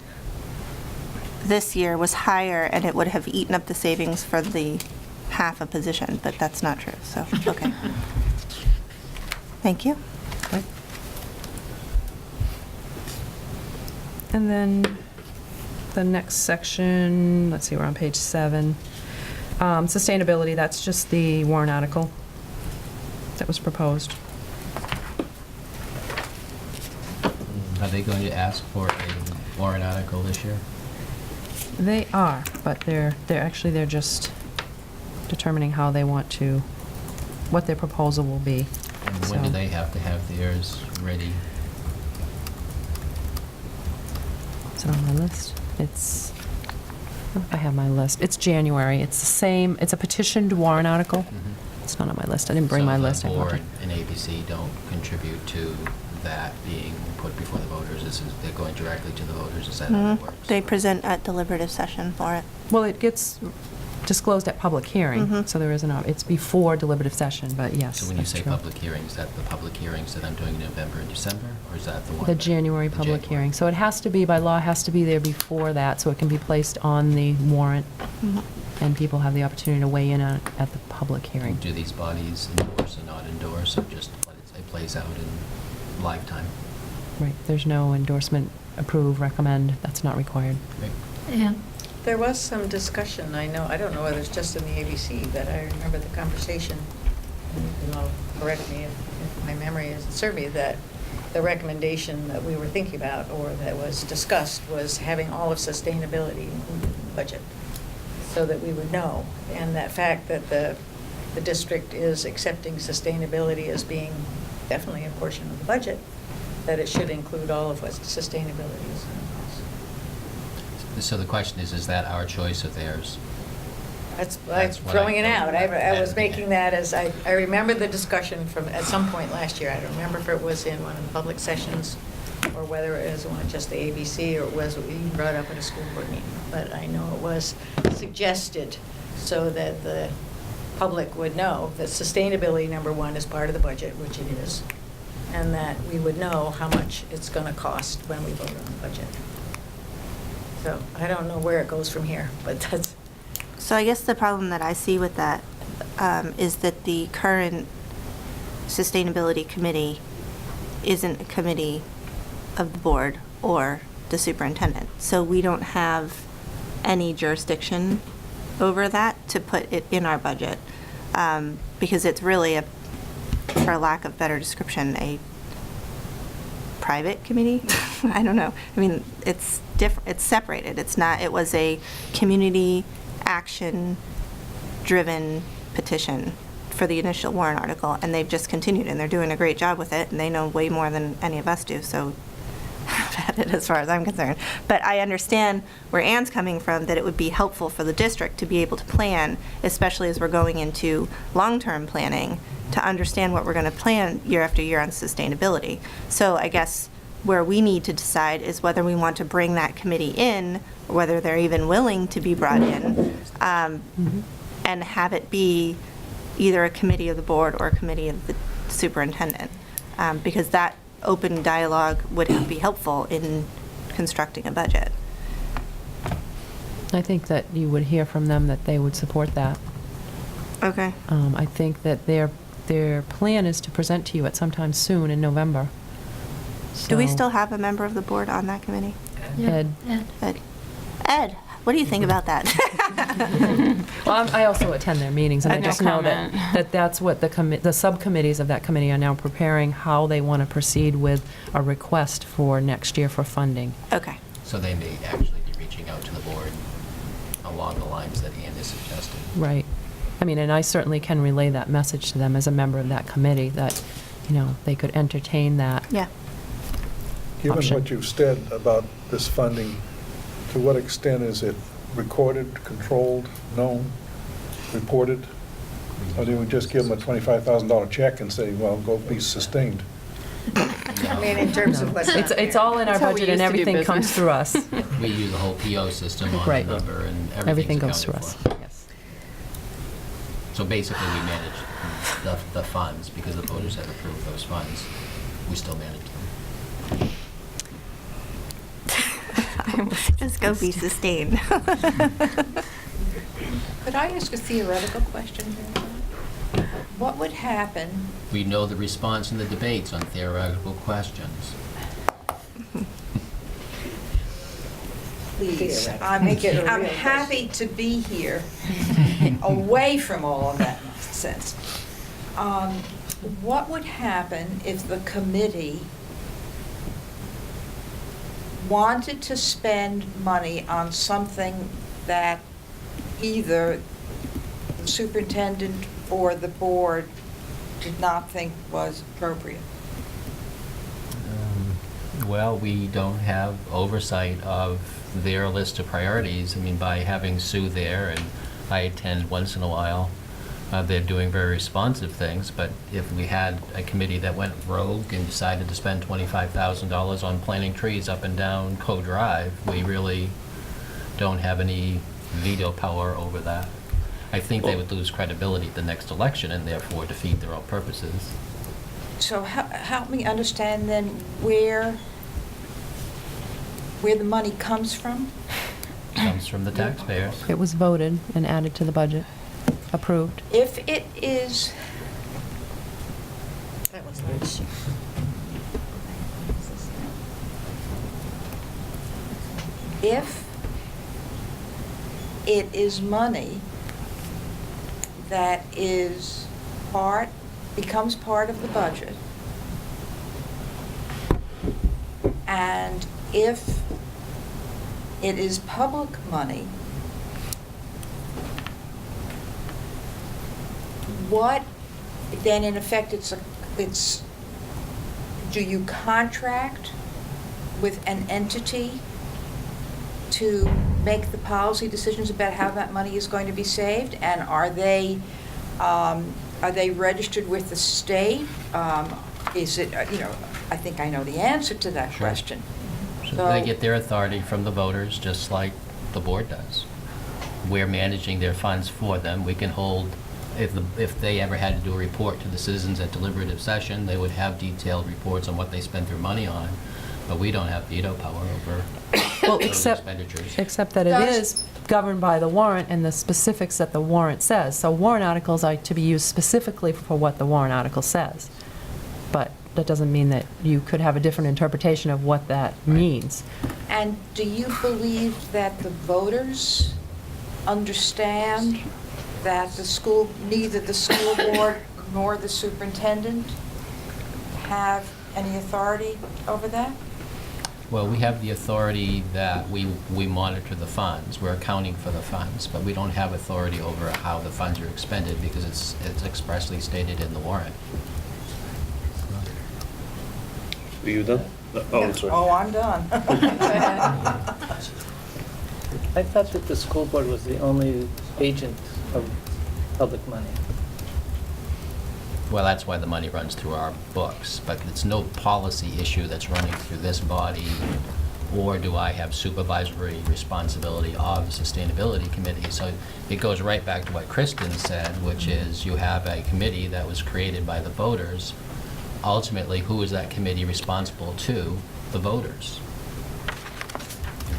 this year was higher, and it would have eaten up the savings for the half a position, but that's not true, so, okay. Thank you. Okay. And then the next section, let's see, we're on page 7. Sustainability, that's just the warrant article that was proposed. Are they going to ask for a warrant article this year? They are, but they're just determining how they want to, what their proposal will be. And when do So- they have to have theirs ready? Is it on my list? It's, I don't know if I have my list. It's January. It's the same, it's a petitioned warrant article. It's not on my list. I didn't bring my list. I So the brought board it. and ABC don't contribute to that being put before the voters? They're going directly to the voters, is that how it Mhm. works? They present at deliberative session for it. Well, it gets disclosed at public hearing, Mhm. so there is it's before deliberative session, but yes, So when you that's say true. public hearings, is that the public hearings that I'm doing in November and December, or is that the one? The that- January the public January? hearing. So it has to be, by law, has to be there before that, so it can be placed on the warrant, Mhm. and people have the opportunity to weigh in on it at the public hearing. Do these bodies endorse or not endorse, or just it plays out in lifetime? Right, there's no endorsement, approve, recommend, that's not required. Great. And There was some discussion, I don't know whether it's just in the ABC, but I remember the conversation, and I'll correct me if my memory isn't serving me, that the recommendation that we were thinking about, or that was discussed, was having all of sustainability included in the budget, so that we would know. And that fact that the district is accepting sustainability as being definitely a portion of the budget, that it should include all of what sustainability is. So the question is that our choice or theirs? That's, I'm That's what throwing I it out. thought. I was making that as, I remember the discussion from, at some point last year. I don't remember if it was in one of the public sessions, or whether it was one of just the ABC, or it was what you brought up at a school board meeting. But I know it was suggested so that the public would know that sustainability, number one, is part of the budget, which it is, and that we would know how much it's gonna cost when we vote on the budget. So I don't know where it goes from here, but that's, So I guess the problem that I see with that is that the current Sustainability Committee isn't a committee of the board or the superintendent. So we don't have any jurisdiction over that to put it in our budget, because it's really, for lack of better description, a private committee? I don't know. I mean, it's different, it's separated. It's not, it was a community action-driven petition for the initial warrant article, and they've just continued, and they're doing a great job with it, and they know way more than any of us do, so have at it as far as I'm concerned. But I understand where Ann's coming from, that it would be helpful for the district to be able to plan, especially as we're going into long-term planning, to understand what we're going to plan year after year on sustainability. So I guess where we need to decide is whether we want to bring that committee in, or whether they're even willing to be brought in, and have it be either a committee of the board or a committee of the superintendent, because that open dialogue would be helpful in constructing a budget. I think that you would hear from them that they would support that. Okay. I think that their plan is to present to you at some time soon in November. Do we So- still have a member of the board on that committee? Ed. Ed? Ed, what do you think about that? Well, I also attend their meetings, and I I have no just know comment. that's what the subcommittees of that committee are now preparing, how they want to proceed with a request for next year for funding. Okay. So they may actually be reaching out to the board along the lines that Ann is suggesting. Right. I mean, and I certainly can relay that message to them as a member of that committee, that they could entertain that. Yeah. Given Option. what you've said about this funding, to what extent is it recorded, controlled, known, reported? Or do we just give them a $25,000 check and say, well, go be sustained? I mean, in terms of what's It's, out it's there. all in our That's how we budget and used to do everything comes business. through us. We use a whole PO system on the Right. number and Everything everything's goes through accounted us, for. yes. So basically, we manage the funds, because the voters have approved those funds. We still manage them. Just go be sustained. Could I ask a theoretical question here? What would happen, We know the response in the debates on theoretical questions. please? Make it a I'm real happy to be here, away from all of that nonsense. What would happen if the committee wanted to spend money on something that either the superintendent or the board did not think was appropriate? Well, we don't have oversight of their list of priorities. I mean, by having Sue there, and I attend once in a while, they're doing very responsive things, but if we had a committee that went rogue and decided to spend $25,000 on planting trees up and down Co Drive, we really don't have any veto power over that. I think they would lose credibility at the next election and therefore defeat their own purposes. So help me understand then where the money comes from? Comes from the taxpayers. It was voted and added to the budget, approved. If it is, That was nice. if it is money that becomes part of the budget, and if it is public money, what, then in effect, do you contract with an entity to make the policy decisions about how that money is going to be saved? And are they registered with the state? Is it, I think I know the answer to that Sure. question. So they get their authority from the voters, just like the board does. We're managing their funds for them. We can hold, if they ever had to do a report to the citizens at deliberative session, they would have detailed reports on what they spent their money on, but we don't have veto power over Well, those except expenditures. that it Does- is governed by the warrant and the specifics that the warrant says. So warrant articles are to be used specifically for what the warrant article says. But that doesn't mean that you could have a different interpretation of what that means. And do you believe that the voters understand that neither the school board nor the superintendent have any authority over that? Well, we have the authority that we monitor the funds. We're accounting for the funds, but we don't have authority over how the funds are expended because it's expressly stated in the warrant. Are you done? Oh, I'm sorry. Oh, I'm done. I thought that the school board was the only agent of public money. Well, that's why the money runs through our books, but it's no policy issue that's running through this body, or do I have supervisory responsibility of the sustainability committee? So it goes right back to what Kristen said, which is you have a committee that was created by the voters. Ultimately, who is that committee responsible to? The voters.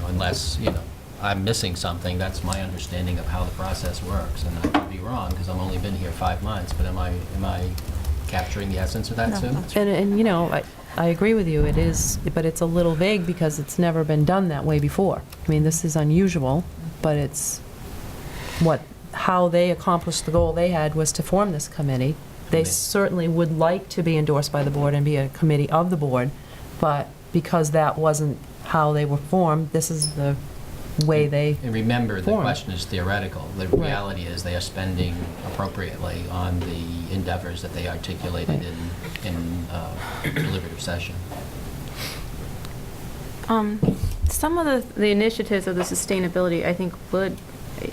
Unless, I'm missing something, that's my understanding of how the process works, and I could be wrong, because I've only been here 5 months, but am I capturing the essence of that, No, Sue? that's I agree with you, it is, but it's a little vague because it's never been done that way before. I mean, this is unusual, but it's how they accomplished the goal they had was to form this committee. They Committee. certainly would like to be endorsed by the board and be a committee of the board, but because that wasn't how they were formed, this is the way they, And remember, the form. question is theoretical. The Right. reality is they are spending appropriately on the endeavors that they articulated in deliberative session. Some of the initiatives of the sustainability, I think, would,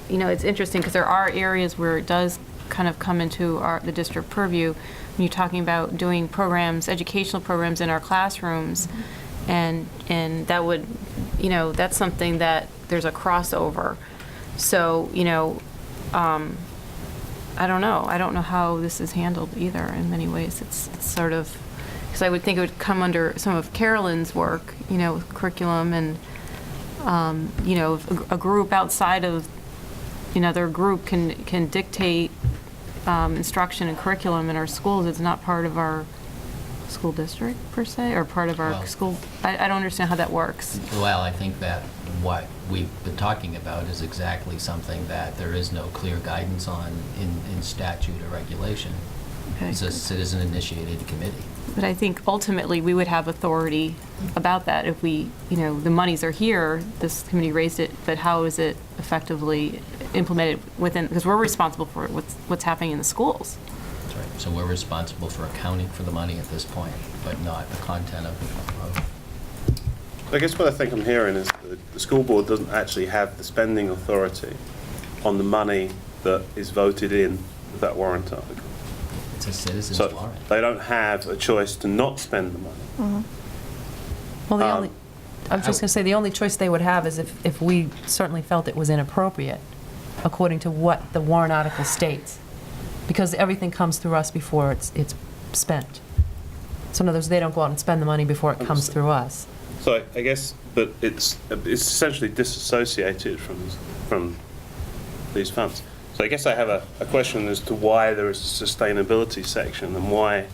it's interesting, because there are areas where it does kind of come into the district purview, when you're talking about doing programs, educational programs in our classrooms, and that would, that's something that there's a crossover. So, I don't know. I don't know how this is handled either in many ways. It's sort of, because I would think it would come under some of Carolyn's work, with curriculum and, a group outside of, their group can dictate instruction and curriculum in our schools. It's not part of our school district per se, or part of our Well- school. I don't understand how that works. Well, I think that what we've been talking about is exactly something that there is no clear guidance on in statute or regulation. Okay. It's a citizen-initiated committee. But I think ultimately, we would have authority about that if we, the monies are here, this committee raised it, but how is it effectively implemented within, because we're responsible for what's happening in the schools. That's right. So we're responsible for accounting for the money at this point, but not the content of I guess what I think I'm hearing is that the school board doesn't actually have the spending authority on the money that is voted in with that warrant article. it's a citizen's So warrant. they don't have a choice to not spend the money. well, the only, I was just going to say, the only choice they would have is if we certainly felt it was inappropriate, according to what the warrant article states, because everything comes through us before it's spent. So in other words, they don't go out and spend the money before it comes Understood. through us. So I guess, but it's essentially disassociated from these funds. So I guess I have a question as to why there is a sustainability section and why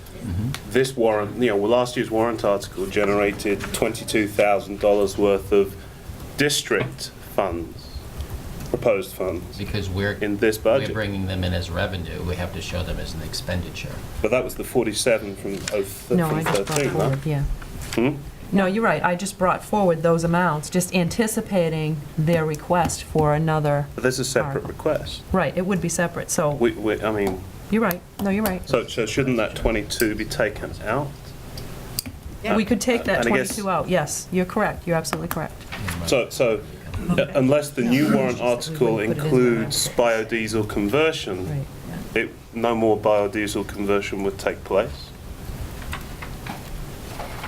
this warrant, last year's warrant article generated $22,000 worth of district funds, proposed funds, Because we're in this we're budget. bringing them in as revenue, we have to show them as an expenditure. But that was the 47 from No, I just brought 13, no? forward, yeah. Hmm? No, you're right, I just brought forward those amounts, just anticipating their request for another, But there's a separate Article. request. right, it would be separate, so, I mean, you're right, no, you're right. so shouldn't that 22 be taken out? We could take that And I guess- 22 out, yes, you're correct, you're absolutely correct. So unless the new warrant We article wouldn't put it in there. includes biodiesel conversion, Right. no more biodiesel conversion would take place?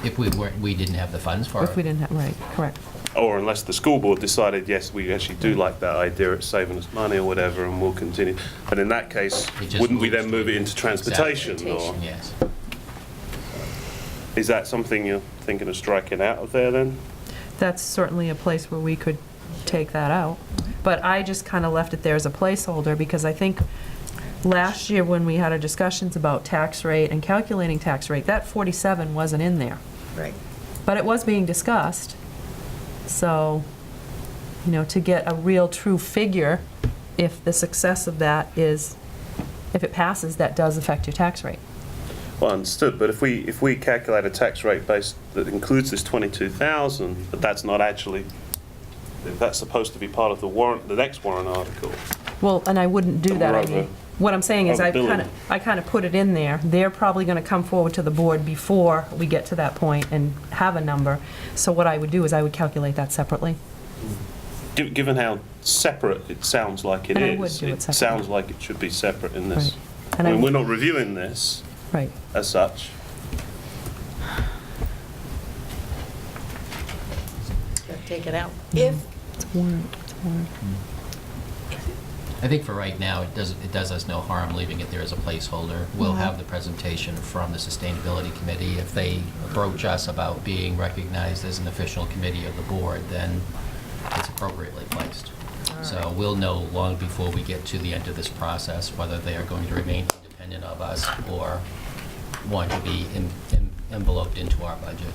If we didn't have the funds for it. If we didn't have, right, correct. Or unless the school board decided, yes, we actually do like that idea, it's saving us money or whatever, and we'll continue. And in that case, It just wouldn't we moves then to move it into transportation? Or Yes. is that something you're thinking of striking out of there then? That's certainly a place where we could take that out. But I just kind of left it there as a placeholder, because I think last year when we had our discussions about tax rate and calculating tax rate, that 47 wasn't in there. Right. But it was being discussed. So, to get a real true figure, if the success of that is, if it passes, that does affect your tax rate. Well, understood, but if we calculate a tax rate base that includes this 22,000, but that's not actually, if that's supposed to be part of the warrant, the next warrant article. Well, and I wouldn't do that, I mean, what I'm saying is I Probability. kind of put it in there. They're probably going to come forward to the board before we get to that point and have a number. So what I would do is I would calculate that separately. Given how separate it sounds like it And I is, would do it separately. sounds like it should be separate in this. Right. And I I mean, we're would- not reviewing this Right. as such. Take it out. If, It's warrant, it's warrant. I think for right now, it does us no harm leaving it there as a placeholder. We'll have the presentation from the Sustainability Committee. If they approach us about being recognized as an official committee of the board, then it's appropriately placed. So we'll know long before we get to the end of this process whether they are going to remain independent of us or want to be enveloped into our budget.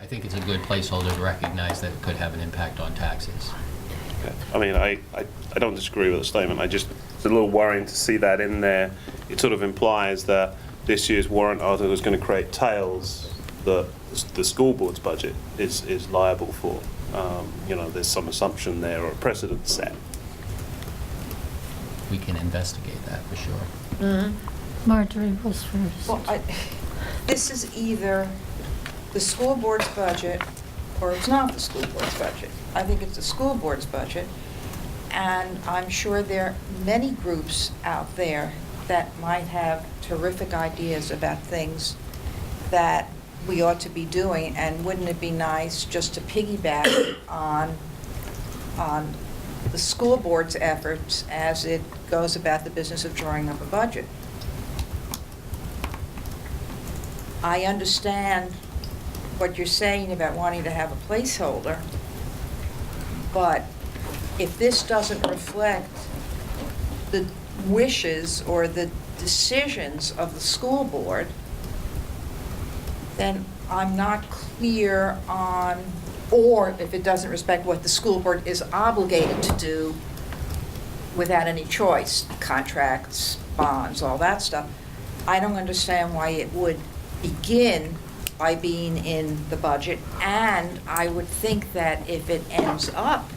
I think it's a good placeholder to recognize that it could have an impact on taxes. Okay. I mean, I don't disagree with the statement. It's a little worrying to see that in there. It sort of implies that this year's warrant article is going to create tails that the school board's budget is liable for. there's some assumption there or a precedent set. We can investigate that for sure. Mhm. Marjorie was first. Well, this is either the school board's budget, or it's not the school board's budget. I think it's the school board's budget, and I'm sure there are many groups out there that might have terrific ideas about things that we ought to be doing, and wouldn't it be nice just to piggyback on the school board's efforts as it goes about the business of drawing up a budget? I understand what you're saying about wanting to have a placeholder, but if this doesn't reflect the wishes or the decisions of the school board, then I'm not clear on, or if it doesn't respect what the school board is obligated to do without any choice, contracts, bonds, all that stuff, I don't understand why it would begin by being in the budget, and I would think that if it ends up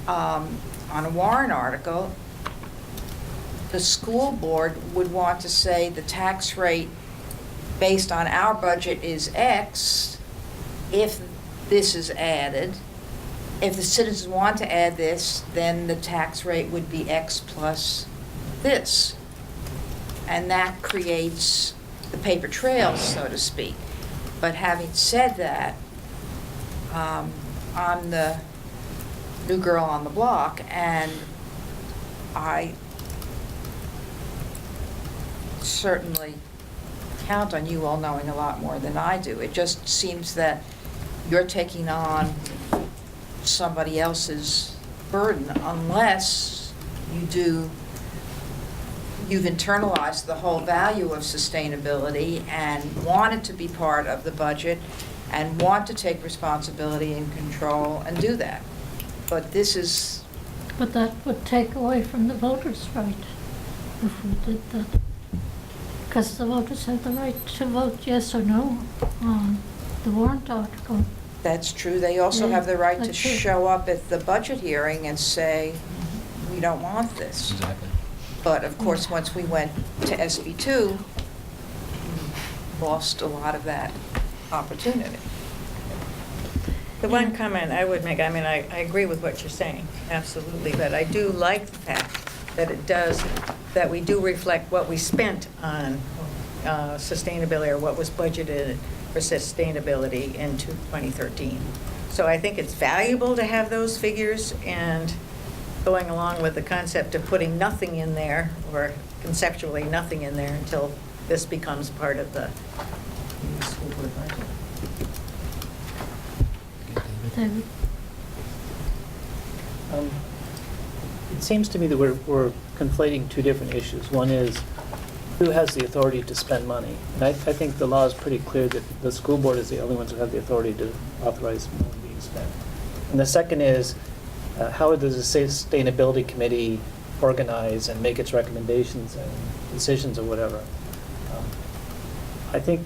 on a warrant article, the school board would want to say the tax rate based on our budget is X. If this is added, if the citizens want to add this, then the tax rate would be X plus this. And that creates the paper trail, so to speak. But having said that, I'm the new girl on the block, and I certainly count on you all knowing a lot more than I do. It just seems that you're taking on somebody else's burden unless you've internalized the whole value of sustainability and want it to be part of the budget and want to take responsibility and control and do that. But this is, But that would take away from the voters' right if we did that. Because the voters have the right to vote yes or no on the warrant article. that's true. They also have the right to that's true. show up at the budget hearing and say, we don't want this. Exactly. But of course, once we went to SB2, we lost a lot of that opportunity. The one comment I would make, I mean, I agree with what you're saying, absolutely, but I do like the fact that it does, that we do reflect what we spent on sustainability, or what was budgeted for sustainability in 2013. So I think it's valuable to have those figures, and going along with the concept of putting nothing in there, or conceptually nothing in there, until this becomes part of the school board budget. David? It seems to me that we're conflating two different issues. One is who has the authority to spend money? And I think the law is pretty clear that the school board is the only ones who have the authority to authorize money being spent. And the second is, how does the sustainability committee organize and make its recommendations and decisions or whatever? I think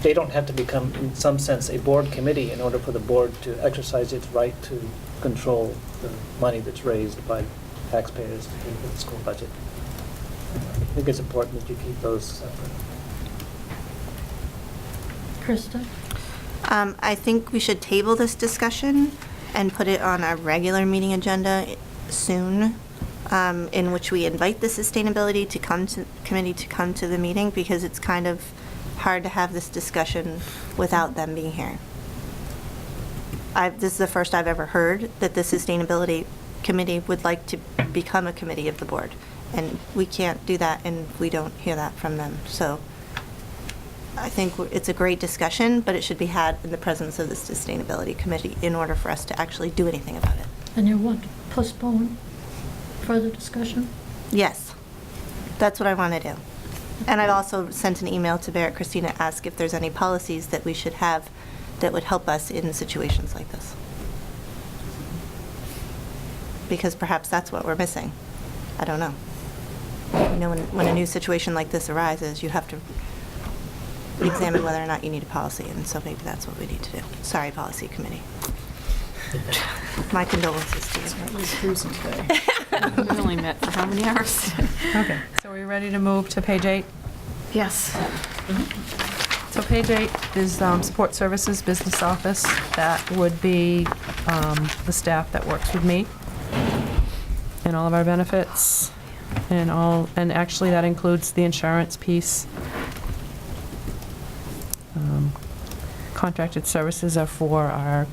they don't have to become, in some sense, a board committee in order for the board to exercise its right to control the money that's raised by taxpayers to pay for the school budget. I think it's important that you keep those separate. Krista? I think we should table this discussion and put it on a regular meeting agenda soon, in which we invite the sustainability committee to come to the meeting, because it's kind of hard to have this discussion without them being here. This is the first I've ever heard that the sustainability committee would like to become a committee of the board, and we can't do that and we don't hear that from them. So I think it's a great discussion, but it should be had in the presence of the sustainability committee in order for us to actually do anything about it. And you want to postpone further discussion? Yes, that's what I want to do. And I've also sent an email to Barrett Christina, ask if there's any policies that we should have that would help us in situations like this. Because perhaps that's what we're missing. I don't know. You know, when a new situation like this arises, you have to examine whether or not you need a policy, and so maybe that's what we need to do. Sorry, policy committee. My condolences to you. We're cruising today. We only met for how many hours? Okay, so are we ready to move to page 8? Yes. So page 8 is support services, business office. That would be the staff that works with me and all of our benefits and actually that includes the insurance piece. Contracted services are for our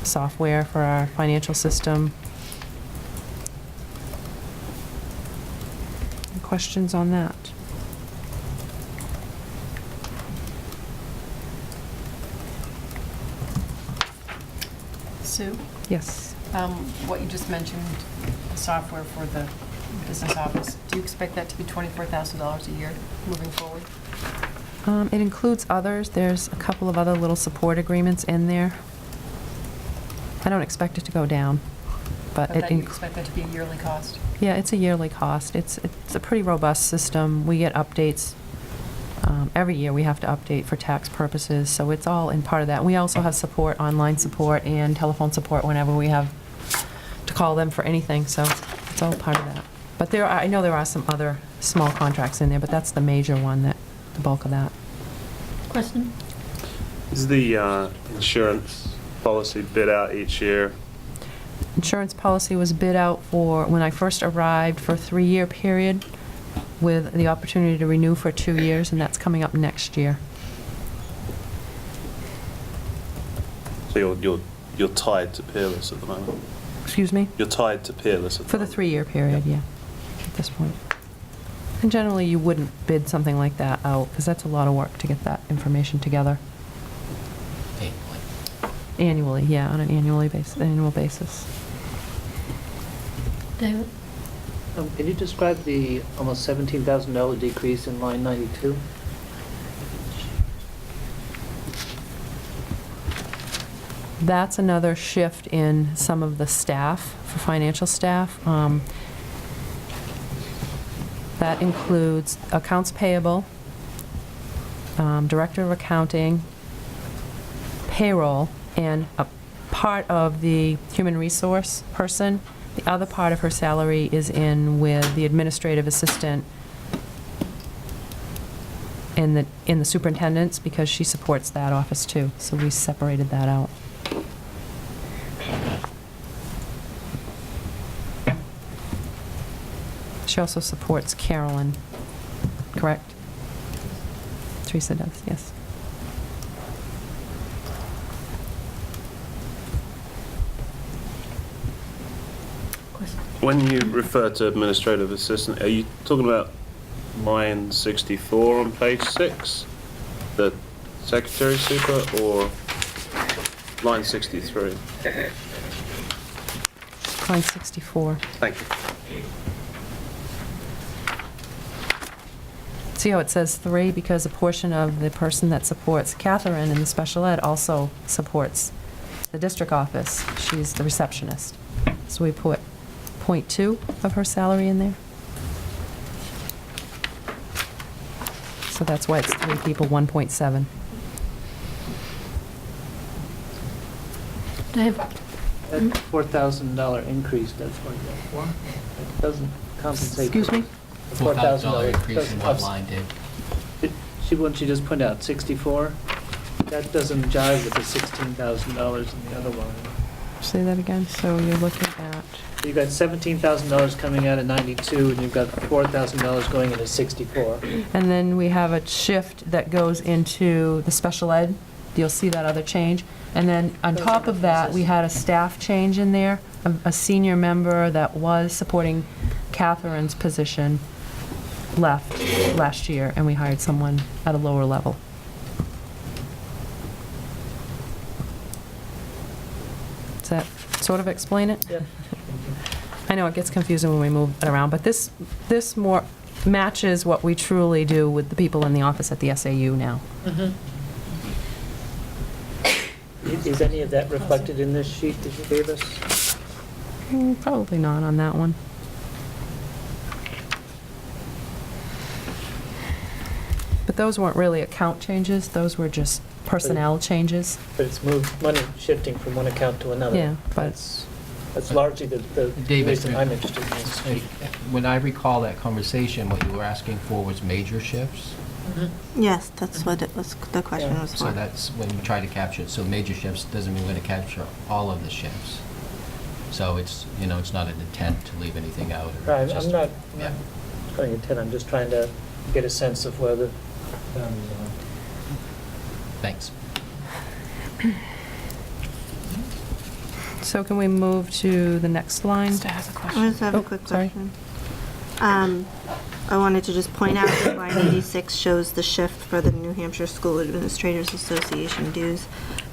software, for our financial system. Any questions on that? Sue, Yes. what you just mentioned, the software for the business office, do you expect that to be $24,000 a year moving forward? It includes others. There's a couple of other little support agreements in there. I don't expect it to go down, but But that you expect that to be a yearly cost? yeah, it's a yearly cost. It's a pretty robust system. We get updates. Every year we have to update for tax purposes, so it's all in part of that. We also have support, online support and telephone support whenever we have to call them for anything, so it's all part of that. But I know there are some other small contracts in there, but that's the major one, the bulk of that. Question? Is the insurance policy bid out each year? Insurance policy was bid out for, when I first arrived, for a 3-year period with the opportunity to renew for 2 years, and that's coming up next year. So you're tied to Peerless at the moment? Excuse me? You're tied to Peerless at the For the moment? 3-year period, yeah, at this point. And generally, you wouldn't bid something like that out, because that's a lot of work to get that information together. Annually, yeah, on an annual basis. David? Can you describe the almost $17,000 decrease in line 92? That's another shift in some of the staff, for financial staff. That includes accounts payable, director of accounting, payroll, and a part of the human resource person. The other part of her salary is in with the administrative assistant in the superintendent's, because she supports that office too, so we separated that out. She also supports Carolyn, correct? Teresa does, yes. Question? When you refer to administrative assistant, are you talking about line 64 on page 6? The secretary super, or line 63? Line 64. Thank you. See how it says 3? Because a portion of the person that supports Catherine in the special ed also supports the district office. She's the receptionist. So we put .2 of her salary in there. So that's why it's 3 people, 1.7. Dave? That $4,000 increase, that's what it doesn't compensate. Excuse me? $4,000 increase in what line, Dave? When she just pointed out 64, that doesn't jive with the $16,000 in the other line. Say that again. So you're looking at, You've got $17,000 coming out of 92, and you've got $4,000 going into 64. and then we have a shift that goes into the special ed. You'll see that other change. And then on top of that, we had a staff change in there, a senior member that was supporting Catherine's position left last year, and we hired someone at a lower level. Does that sort of explain it? Yep. I know it gets confusing when we move it around, but this more matches what we truly do with the people in the office at the SAU now. Is any of that reflected in this sheet that you gave us? Probably not on that one. But those weren't really account changes, those were just personnel changes. But it's moved, money shifting from one account to another. Yeah, but- That's largely the David, reason I'm interested in this. When I recall that conversation, what you were asking for was major shifts. Yes, that's what it was, the question Yeah. was So for. that's when you try to capture it. So major shifts doesn't mean we're going to capture all of the shifts. So it's, it's not an intent to leave anything out. Or Right, just- I'm not Yeah. going to intend, I'm just trying to get a sense of whether, Thanks. So can we move to the next line? I just have Oh, a quick sorry. question. I wanted to just point out that line 86 shows the shift for the New Hampshire School Administrators Association dues.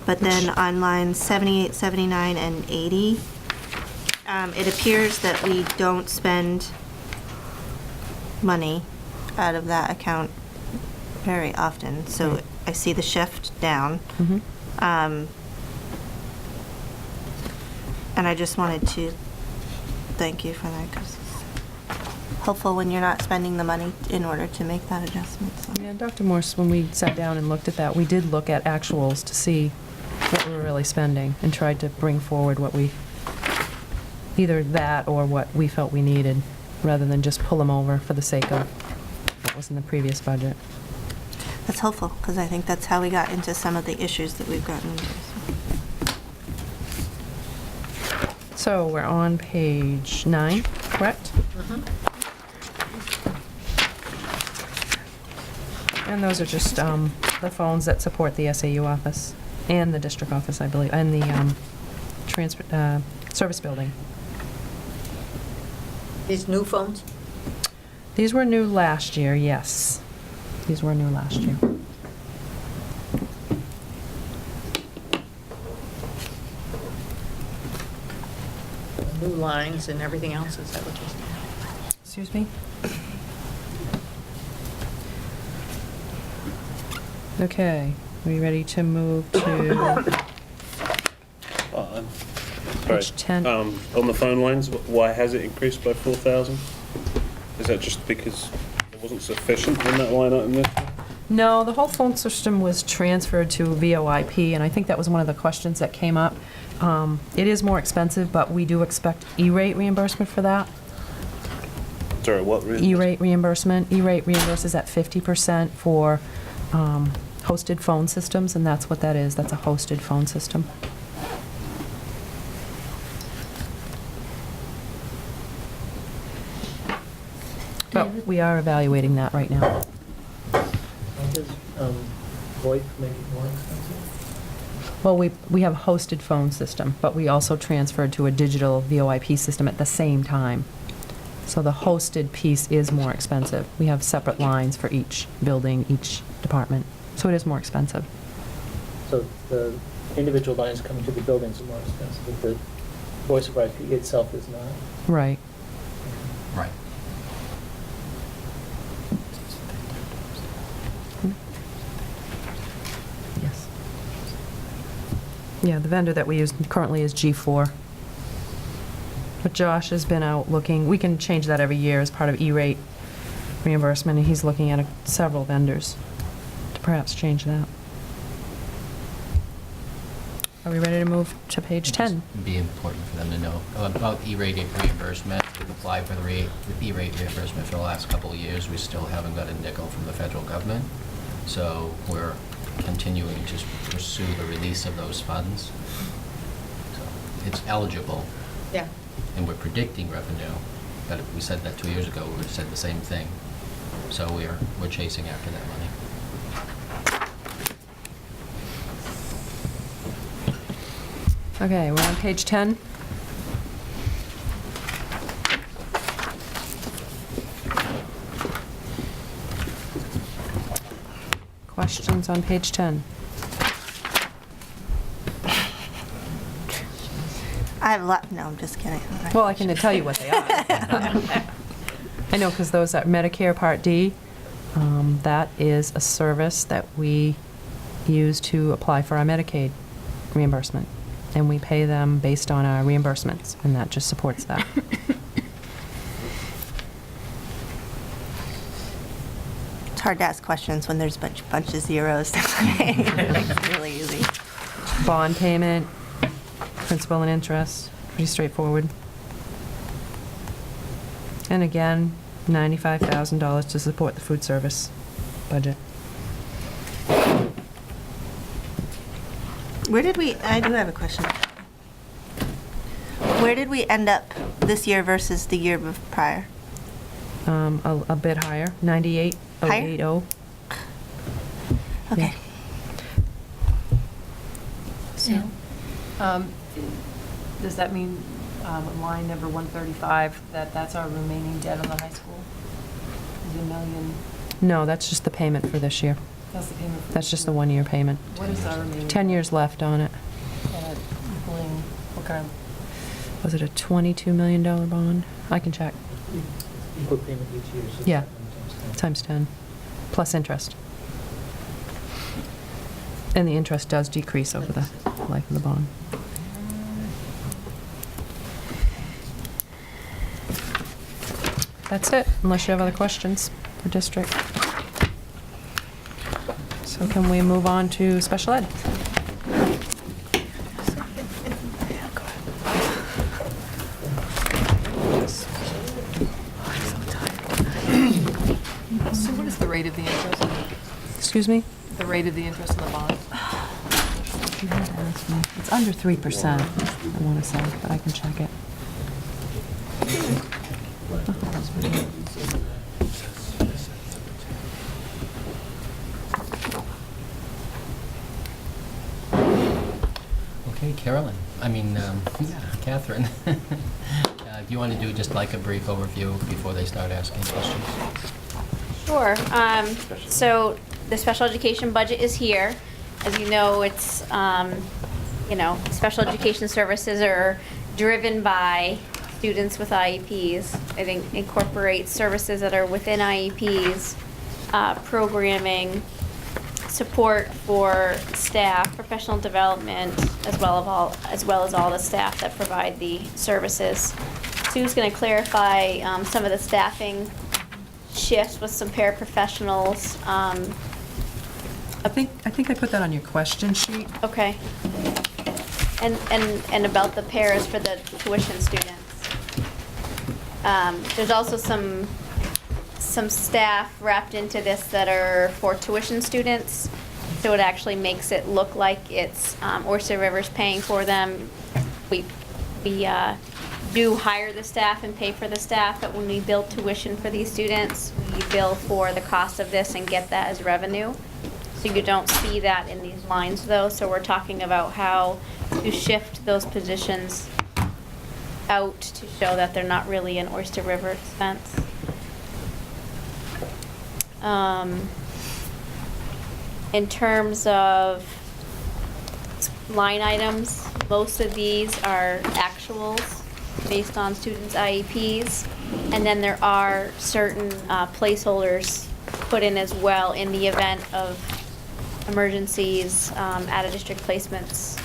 But then on lines 78, 79, and 80, it appears that we don't spend money out of that account very often. So I see the shift down. Mhm. And I just wanted to thank you for that, because it's helpful when you're not spending the money in order to make that adjustment, so. Yeah, Dr. Morse, when we sat down and looked at that, we did look at actuals to see what we were really spending and tried to bring forward what we, either that or what we felt we needed, rather than just pull them over for the sake of what was in the previous budget. That's helpful, because I think that's how we got into some of the issues that we've gotten into. so. So we're on page 9, correct? And those are just the phones that support the SAU office and the district office, I believe, and the service building. These new phones? These were new last year, yes. These were new last year. New lines and everything else, is that what you're saying? Excuse me? Okay, we ready to move to Sorry. page 10? On the phone lines, why has it increased by 4,000? Is that just because it wasn't sufficient in that line item this year? No, the whole phone system was transferred to VoIP, and I think that was one of the questions that came up. It is more expensive, but we do expect E-rate reimbursement for that. Sorry, what? E-rate reimbursement. E-rate reimburses at 50% for hosted phone systems, and that's what that is. That's a hosted phone system. But David? we are evaluating that right now. How does VoIP make it more expensive? Well, we have a hosted phone system, but we also transferred to a digital VoIP system at the same time. So the hosted piece is more expensive. We have separate lines for each building, each department. So it is more expensive. So the individual lines coming to the buildings are more expensive, but the voice over IP itself is not. Right. Right. Yes. Yeah, the vendor that we use currently is G4. But Josh has been out looking, we can change that every year as part of E-rate reimbursement, and he's looking at several vendors to perhaps change that. Are we ready to move to page 10? It'd be important for them to know about E-rate reimbursement. We've applied for the E-rate reimbursement for the last couple of years. We still haven't got a nickel from the federal government. So we're continuing to pursue the release of those funds. So it's eligible, Yeah. and we're predicting revenue. But if we said that 2 years ago, we would have said the same thing. So we're chasing after that money. Okay, we're on page 10. Questions on page 10? I have a lot, no, I'm just kidding. Well, I can tell you what they are. I know, because those are Medicare Part D. That is a service that we use to apply for our Medicaid reimbursement. And we pay them based on our reimbursements, and that just supports that. hard to ask questions when there's a bunch of zeros. It's really easy. Bond payment, principal and interest, pretty straightforward. And again, $95,000 to support the food service budget. Where did we, I do have a question. Where did we end up this year versus the year prior? A bit higher, 98,080. Okay. So, Does that mean, line number 135, that's our remaining debt on the high school? Is $1 million, no, that's just the payment for this year. that's the payment for? That's just the one-year payment. What is our remaining? 10 years left on it. Equaling, what kind Was it a $22 million bond? I can check. Equal payment each year. so Yeah. 7 Times 10, plus interest. And the interest does decrease over the life of the bond. That's it, unless you have other questions for district. So can we move on to special ed? So what is the rate of the interest? Excuse me? The rate of the interest on the bond? It's under 3%, I want to say, but I can check it. Okay, Carolyn, Catherine. Do you want to do just like a brief overview before they start asking questions? Sure. So the special education budget is here. As you know, it's, special education services are driven by students with IEPs. I think incorporates services that are within IEPs, programming, support for staff, professional development, as well as all the staff that provide the services. Sue's going to clarify some of the staffing shifts with some paraprofessionals. I think I put that on your question sheet. Okay. And about the pairs for the tuition students. There's also some staff wrapped into this that are for tuition students. So it actually makes it look like it's Oyster River's paying for them. We do hire the staff and pay for the staff, but when we bill tuition for these students, we bill for the cost of this and get that as revenue. So you don't see that in these lines though, so we're talking about how to shift those positions out to show that they're not really an Oyster River expense. In terms of line items, most of these are actuals based on students' IEPs. And then there are certain placeholders put in as well in the event of emergencies, out-of-district placements,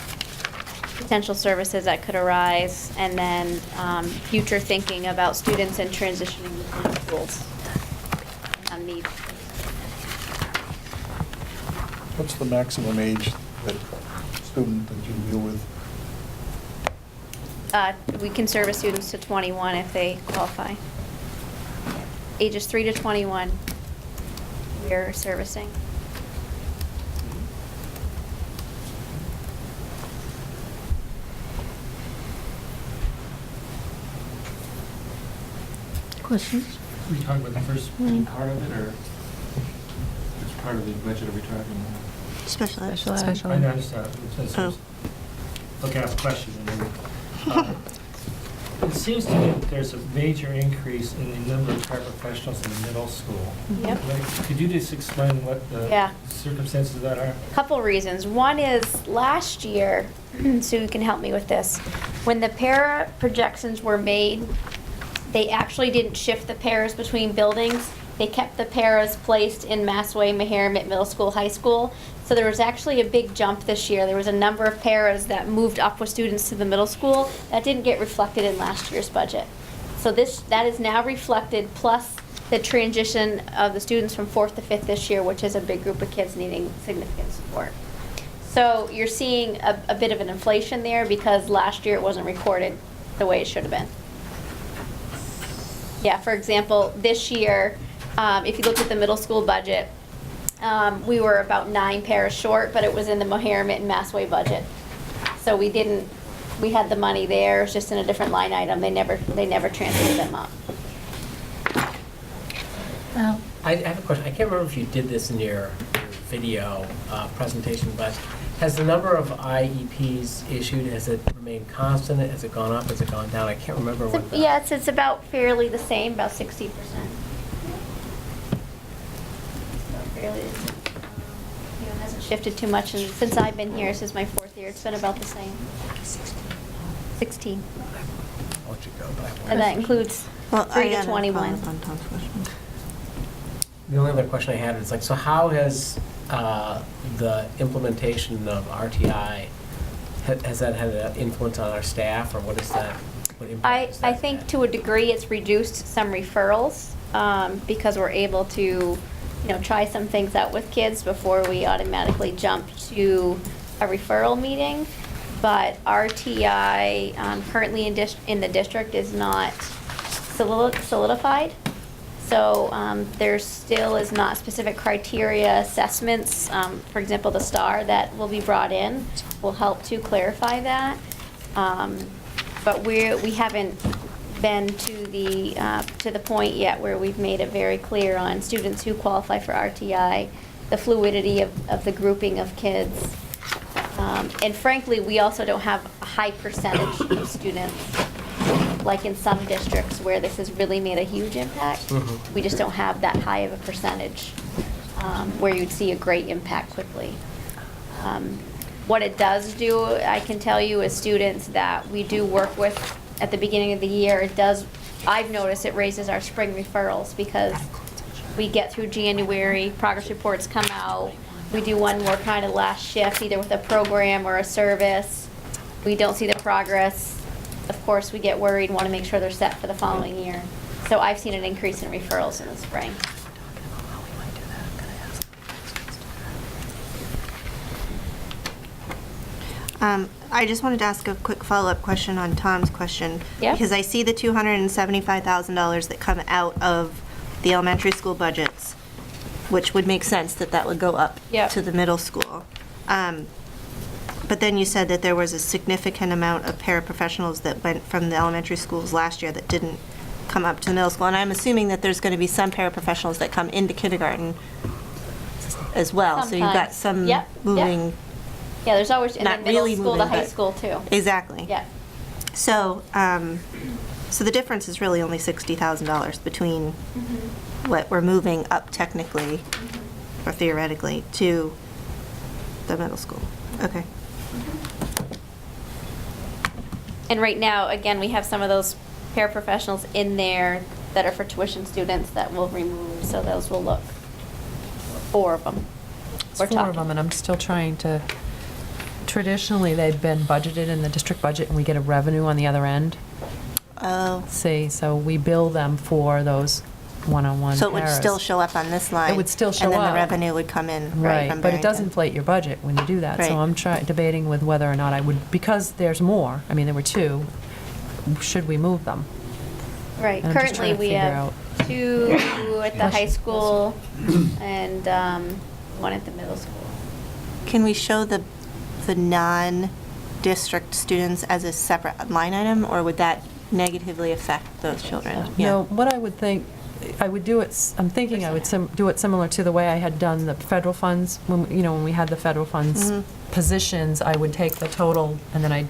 potential services that could arise, and then future thinking about students and transitioning between schools on need. What's the maximum age that student that you deal with? We can service students to 21 if they qualify. Ages 3 to 21, we're servicing. Questions? Are we talking about the first part of it, or which part of the budget are we talking about? Special ed. Special I ed. noticed that, look, ask a question, and then, it seems to me that there's a major increase in the number of paraprofessionals in the middle school. Yep. Could you just explain what the Yeah. circumstances of that are? Couple reasons. One is last year, Sue can help me with this, when the para projections were made, they actually didn't shift the pairs between buildings. They kept the paras placed in Massway, Meharmet Middle School, High School. So there was actually a big jump this year. There was a number of paras that moved up with students to the middle school that didn't get reflected in last year's budget. So that is now reflected, plus the transition of the students from 4th to 5th this year, which is a big group of kids needing significant support. So you're seeing a bit of an inflation there because last year it wasn't recorded the way it should have been. Yeah, for example, this year, if you look at the middle school budget, we were about 9 pairs short, but it was in the Mohammed and Massway budget. So we had the money there, it's just in a different line item. They never transferred them up. I have a question. I can't remember if you did this in your video presentation, but has the number of IEPs issued, has it remained constant? Has it gone up? Has it gone down? I can't remember what the... Yeah, it's about fairly the same, about 60%. Fairly the same. It hasn't shifted too much, and since I've been here, this is my 4th year, it's been about the same. 16. I'll let you go, but I want... And that includes 3 to 21. The only other question I had is like, so how has the implementation of RTI, has that had an influence on our staff, or what is that? What impact has I that think had? to a degree it's reduced some referrals because we're able to, try some things out with kids before we automatically jump to a referral meeting. But RTI currently in the district is not solidified. So there still is not specific criteria assessments. For example, the STAR that will be brought in will help to clarify that. But we haven't been to the point yet where we've made it very clear on students who qualify for RTI, the fluidity of the grouping of kids. And frankly, we also don't have a high percentage of students like in some districts where this has really made a huge impact. We just don't have that high of a percentage where you'd see a great impact quickly. What it does do, I can tell you, is students that we do work with at the beginning of the year, I've noticed it raises our spring referrals because we get through January, progress reports come out, we do one more kind of last shift, either with a program or a service. We don't see the progress. Of course, we get worried, want to make sure they're set for the following year. So I've seen an increase in referrals in the spring. I just wanted to ask a quick follow-up question on Tom's question. Yeah. Because I see the $275,000 that come out of the elementary school budgets, which would make sense that would go up Yep. to the middle school. But then you said that there was a significant amount of paraprofessionals that went from the elementary schools last year that didn't come up to the middle school. And I'm assuming that there's going to be some paraprofessionals that come into kindergarten as well. So you've got Sometimes. some Yep, yep. moving. Yeah, there's always, and Not then middle really school to moving, high but- school too. Exactly. Yeah. So, so the difference is really only $60,000 between what we're moving up technically, or theoretically, to the middle school. Okay. And right now, again, we have some of those paraprofessionals in there that are for tuition students that we'll remove, so those will look, 4 of them. It's 4 of them, and I'm still trying to, traditionally, they've been budgeted in the district budget, and we get a revenue on the other end. Oh. See, so we bill them for those one-on-one So it would paras. still show up on this line? It would still show And then up. the revenue would come in right Right, from but it does Barrington. inflate your budget when you do that. Right. So I'm debating with whether or not I would, because there's more, I mean, there were 2, should we move them? Right, And I'm just currently trying to we figure have out. 2 at the high school and 1 at the middle school. Can we show the non-district students as a separate line item, or would that negatively affect those children? No, what I would think, I would do it, I'm thinking I would do it similar to the way I had done the federal funds, when we had the federal funds positions, I would take the total, and then I'd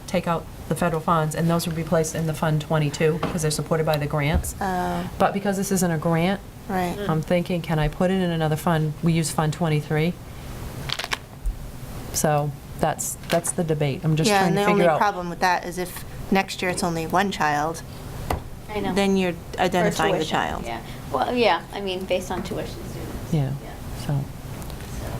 take out the federal funds, and those would be placed in the Fund 22, because they're supported by the grants. But because this isn't a grant, Right. I'm thinking, can I put it in another fund? We use Fund 23. So that's the debate. I'm just Yeah, trying and to the figure only out. problem with that is if next year it's only 1 child, I know. then you're For identifying the tuition, child. Yeah, well, yeah, I mean, based on tuition students. Yeah, so.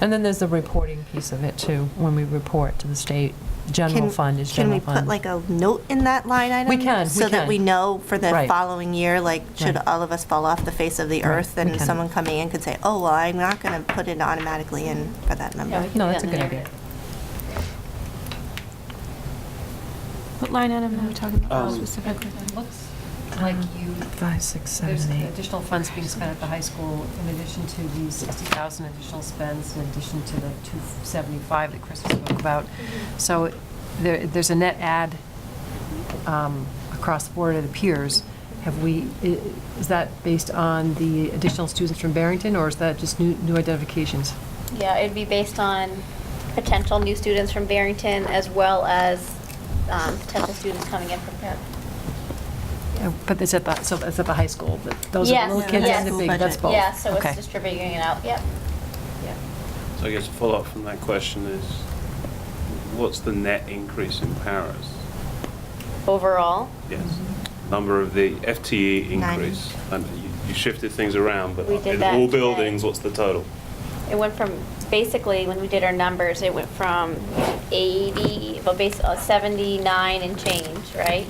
And then there's the reporting piece of it too, when we report to the state, general fund is general Can fund. we put like a note in that line item? We can, we So that can. we know for the Right. following year, like, should Right. all of us fall off the face of the Right, earth? we And can. someone coming in could say, oh, well, I'm not going to put it automatically in for that number. Yeah, we can No, do that's that a in good the idea. What line item are we talking about Um, specifically? Looks like you, 5, 6, there's 7, 8. additional funds being spent at the high school in addition to the 60,000 additional spends, in addition to the 275 that Chris spoke about. So there's a net add across the board, it appears. Is that based on the additional students from Barrington, or is that just new identifications? Yeah, it'd be based on potential new students from Barrington as well as potential students coming in from Pitt. But it's at the high school, but those are Yes, the little kids yes. and the big, that's both? Yeah, so Okay. it's distributing it out, yep. So I guess a follow-up from that question is, what's the net increase in paras? Overall, Yes. Number of the FTE 90. increase. And you shifted things around, but We did in that all today. buildings, what's the total? it went from, basically, when we did our numbers, it went from 80, well, 79 and change, right?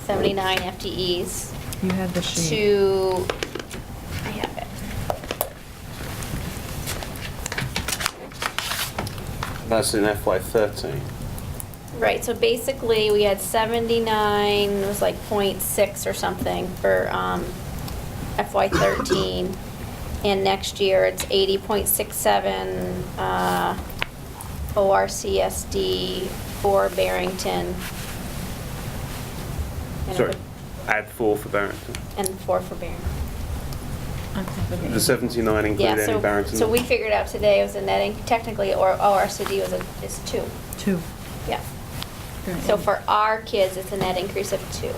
79 FTEs You had the sheet. to, I have it. That's in FY13. Right, so basically, we had 79, it was like .6 or something for FY '13. And next year, it's 80.67 ORCSD for Barrington. And it Sorry, would- add 4 for Barrington. And 4 for Barrington. The 79 include Yeah, any Barrington? so we figured out today it was a netting, technically, or ORCD is 2. 2. Yeah. So for our kids, it's a net increase of 2.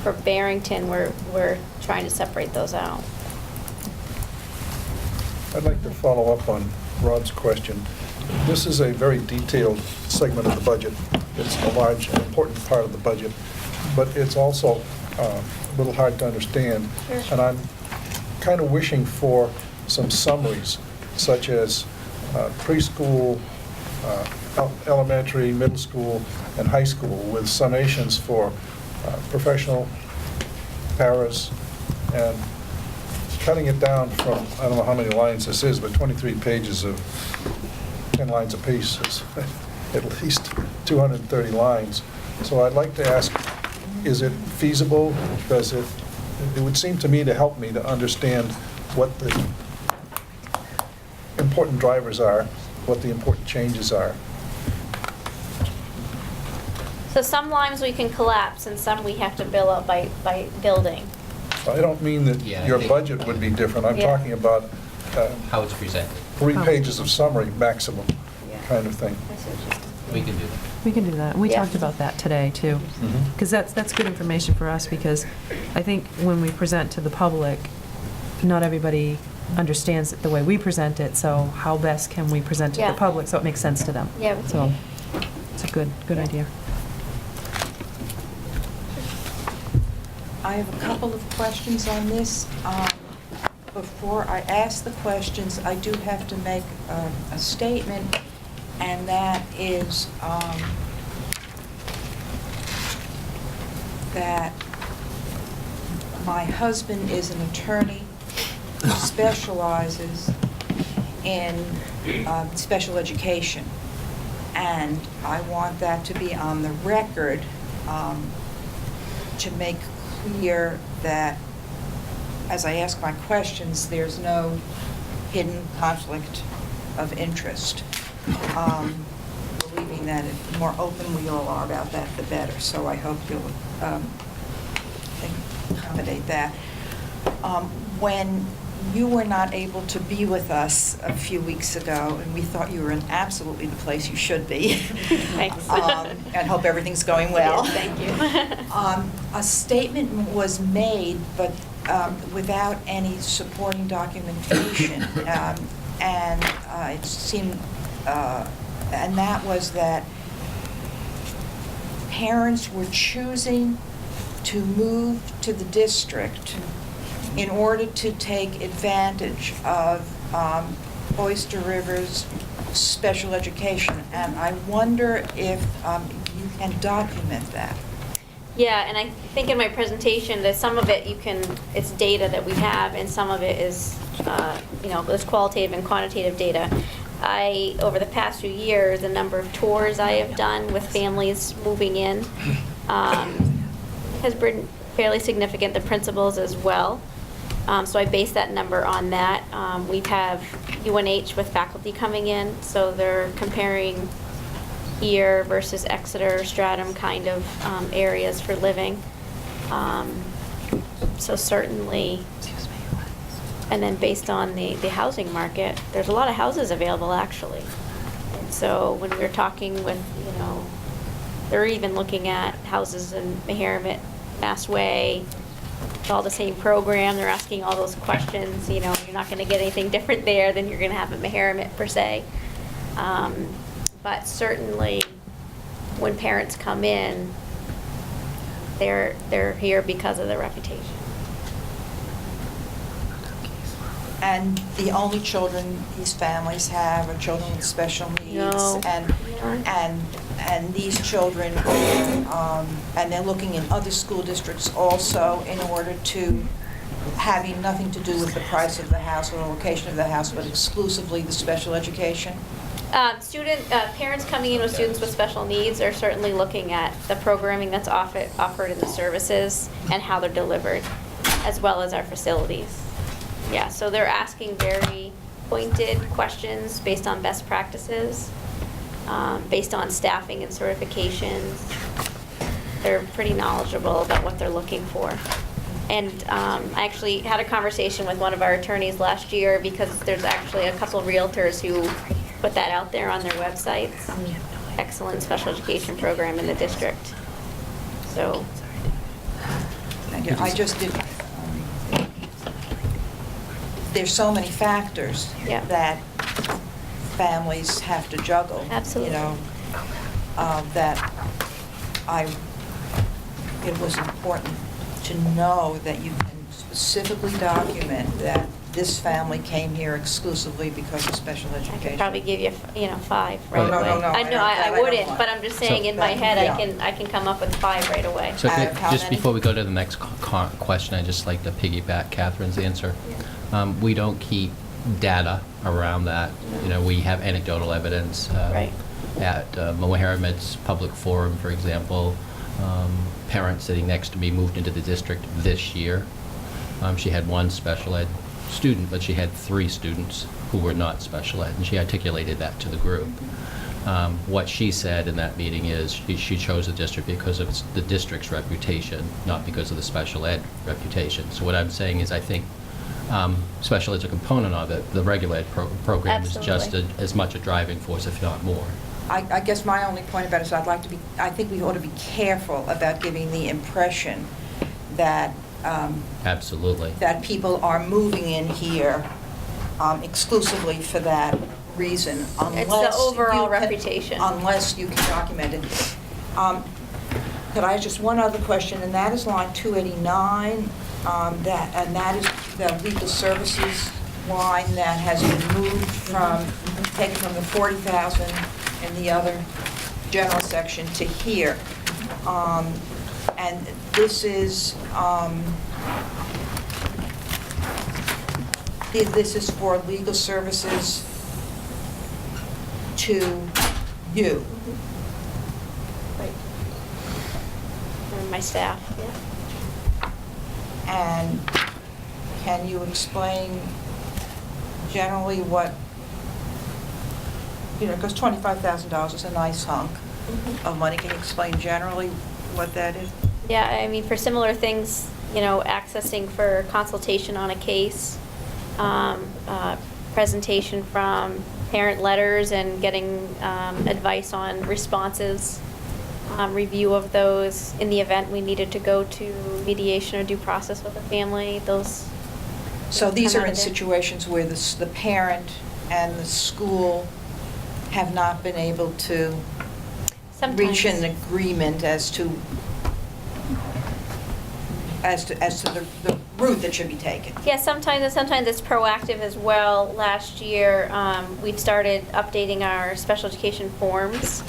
For Barrington, we're trying to separate those out. I'd like to follow up on Rod's question. This is a very detailed segment of the budget. It's a large and important part of the budget, but it's also a little hard to understand. Sure. And I'm kind of wishing for some summaries, such as preschool, elementary, middle school, and high school, with summations for professional, paras, and cutting it down from, I don't know how many lines this is, but 23 pages of 10 lines apiece is at least 230 lines. So I'd like to ask, is it feasible? Does it would seem to me to help me to understand what the important drivers are, what the important changes are. So some lines we can collapse and some we have to bill out by building. I don't mean that Yeah, I your think- budget would be different. I'm Yeah. talking about How it's presented. 3 pages of summary maximum, kind of thing. We can do that. We can do that. We Yeah. talked about that today, too. Because that's good information for us, because I think when we present to the public, not everybody understands it the way we present it, so how best can we present to Yeah. the public so it makes sense to them? Yeah. So, it's a good idea. I have a couple of questions on this. Before I ask the questions, I do have to make a statement, and that is that my husband is an attorney who specializes in special education. And I want that to be on the record to make clear that, as I ask my questions, there's no hidden conflict of interest. Believing that the more open we all are about that, the better. So I hope you'll accommodate that. When you were not able to be with us a few weeks ago, and we thought you were in absolutely the place you should be. Thanks. And hope everything's going well. Yes, thank you. A statement was made, but without any supporting documentation. And it seemed, and that was that parents were choosing to move to the district in order to take advantage of Oyster River's special education, and I wonder if you can document that. Yeah, and I think in my presentation, that some of it it's data that we have, and some of it is, there's qualitative and quantitative data. Over the past few years, the number of tours I have done with families moving in has been fairly significant, the principals as well. So I base that number on that. We have UNH with faculty coming in, so they're comparing here versus Exeter, Stratham kind of areas for living. So certainly, and then based on the housing market, there's a lot of houses available actually. And so when we're talking with, they're even looking at houses in Meharmet, Mass Way, it's all the same program, they're asking all those questions, you're not gonna get anything different there than you're gonna have at Meharmet per se. But certainly, when parents come in, they're here because of their reputation. And the only children these families have are children with special needs. No. And these children, and they're looking in other school districts also in order to, having nothing to do with the price of the house or the location of the house, but exclusively the special education? Parents coming in with students with special needs are certainly looking at the programming that's offered in the services and how they're delivered, as well as our facilities. Yeah, so they're asking very pointed questions based on best practices, based on staffing and certifications. They're pretty knowledgeable about what they're looking for. And I actually had a conversation with one of our attorneys last year because there's actually a couple of realtors who put that out there on their websites. Excellent special education program in the district. So. Thank you. I just did, there's so many factors that families have to juggle. Absolutely. That it was important to know that you can specifically document that this family came here exclusively because of special I education. could probably give you, 5 right No, away. no, no, I know, I wouldn't, want. but I'm just saying So- in my head, Yeah. I can come up with 5 right away. So Out could- of how just many? before we go to the next question, I'd just like to piggyback Catherine's answer. We don't keep data around that. We have anecdotal evidence. Right. At Mohammed's public forum, for example, parents sitting next to me moved into the district this year. She had one special ed student, but she had 3 students who were not special ed, and she articulated that to the group. What she said in that meeting is she chose the district because of the district's reputation, not because of the special ed reputation. So what I'm saying is I think special ed's a component of it. The regular ed program is just Absolutely. as much a driving force, if not more. I guess my only point about it is I think we ought to be careful about giving the impression that Absolutely. that people are moving in here exclusively for that reason, unless It's the overall you can- reputation. Unless you can document it. Could I ask just one other question, and that is line 289, that is the legal services line that has been moved taken from the 40,000 in the other general section to here. And this is, this is for legal services to you. Right. And my staff, And can you explain generally what, because $25,000 is a nice hunk of money. Can you explain generally what that is? Yeah, I mean, for similar things, accessing for consultation on a case, presentation from parent letters and getting advice on responses, review of those in the event we needed to go to mediation or due process with the family, those. So these come are out in of there. situations where the parent and the school have not been able to reach an agreement as to the route that should be taken. Yeah, sometimes it's proactive as well. Last year, we'd started updating our special education forms.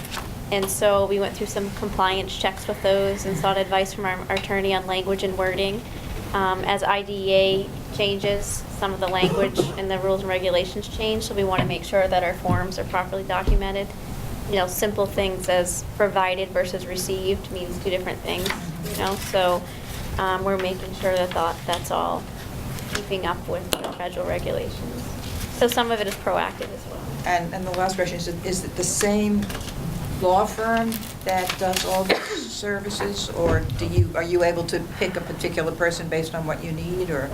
And so we went through some compliance checks with those and sought advice from our attorney on language and wording. As IDEA changes, some of the language and the rules and regulations change, so we want to make sure that our forms are properly documented. You know, simple things as provided versus received means two different things, you know, so we're making sure that that's all keeping up with, you know, federal regulations. So some of it is proactive as well. And the last question is it the same law firm that does all the services, or are you able to pick a particular person based on what you need, or?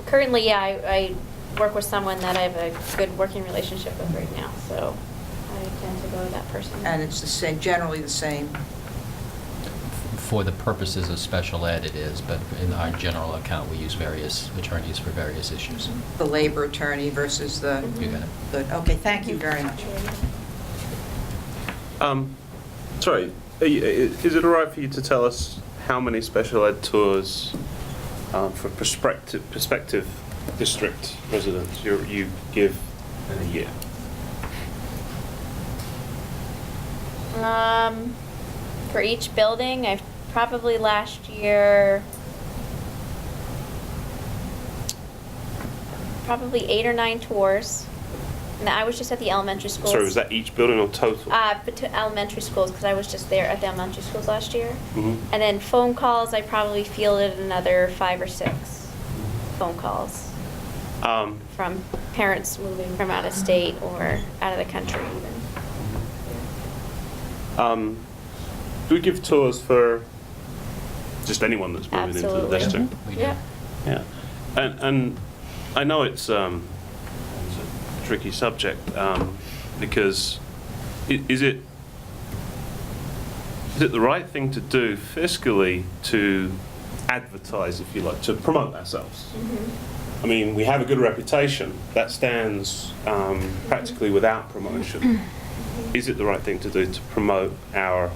Currently, yeah, I work with someone that I have a good working relationship with right now, so I tend to go to that person. And it's the same, generally the same? For the purposes of special ed, it is, but in our general account, we use various attorneys for various issues. The labor attorney versus the? You got it. Good, okay, thank you very much. Sorry, is it all right for you to tell us how many special ed tours for prospective district residents you give in a year? For each building, I've probably last year, probably 8 or 9 tours. And I was just at the elementary schools. Sorry, was that each building or total? But to elementary schools, because I was just there at the elementary schools last year. Mm-hmm. And then phone calls, I probably fielded another 5 or 6 phone calls from parents moving from out of state or out of the country even. Do we give tours for just anyone that's moving into the Absolutely. district? We do. Yeah. Yeah, and I know it's a tricky subject because is it the right thing to do fiscally to advertise, if you like, to promote ourselves? I mean, we have a good reputation that stands practically without promotion. Is it the right thing to do to promote our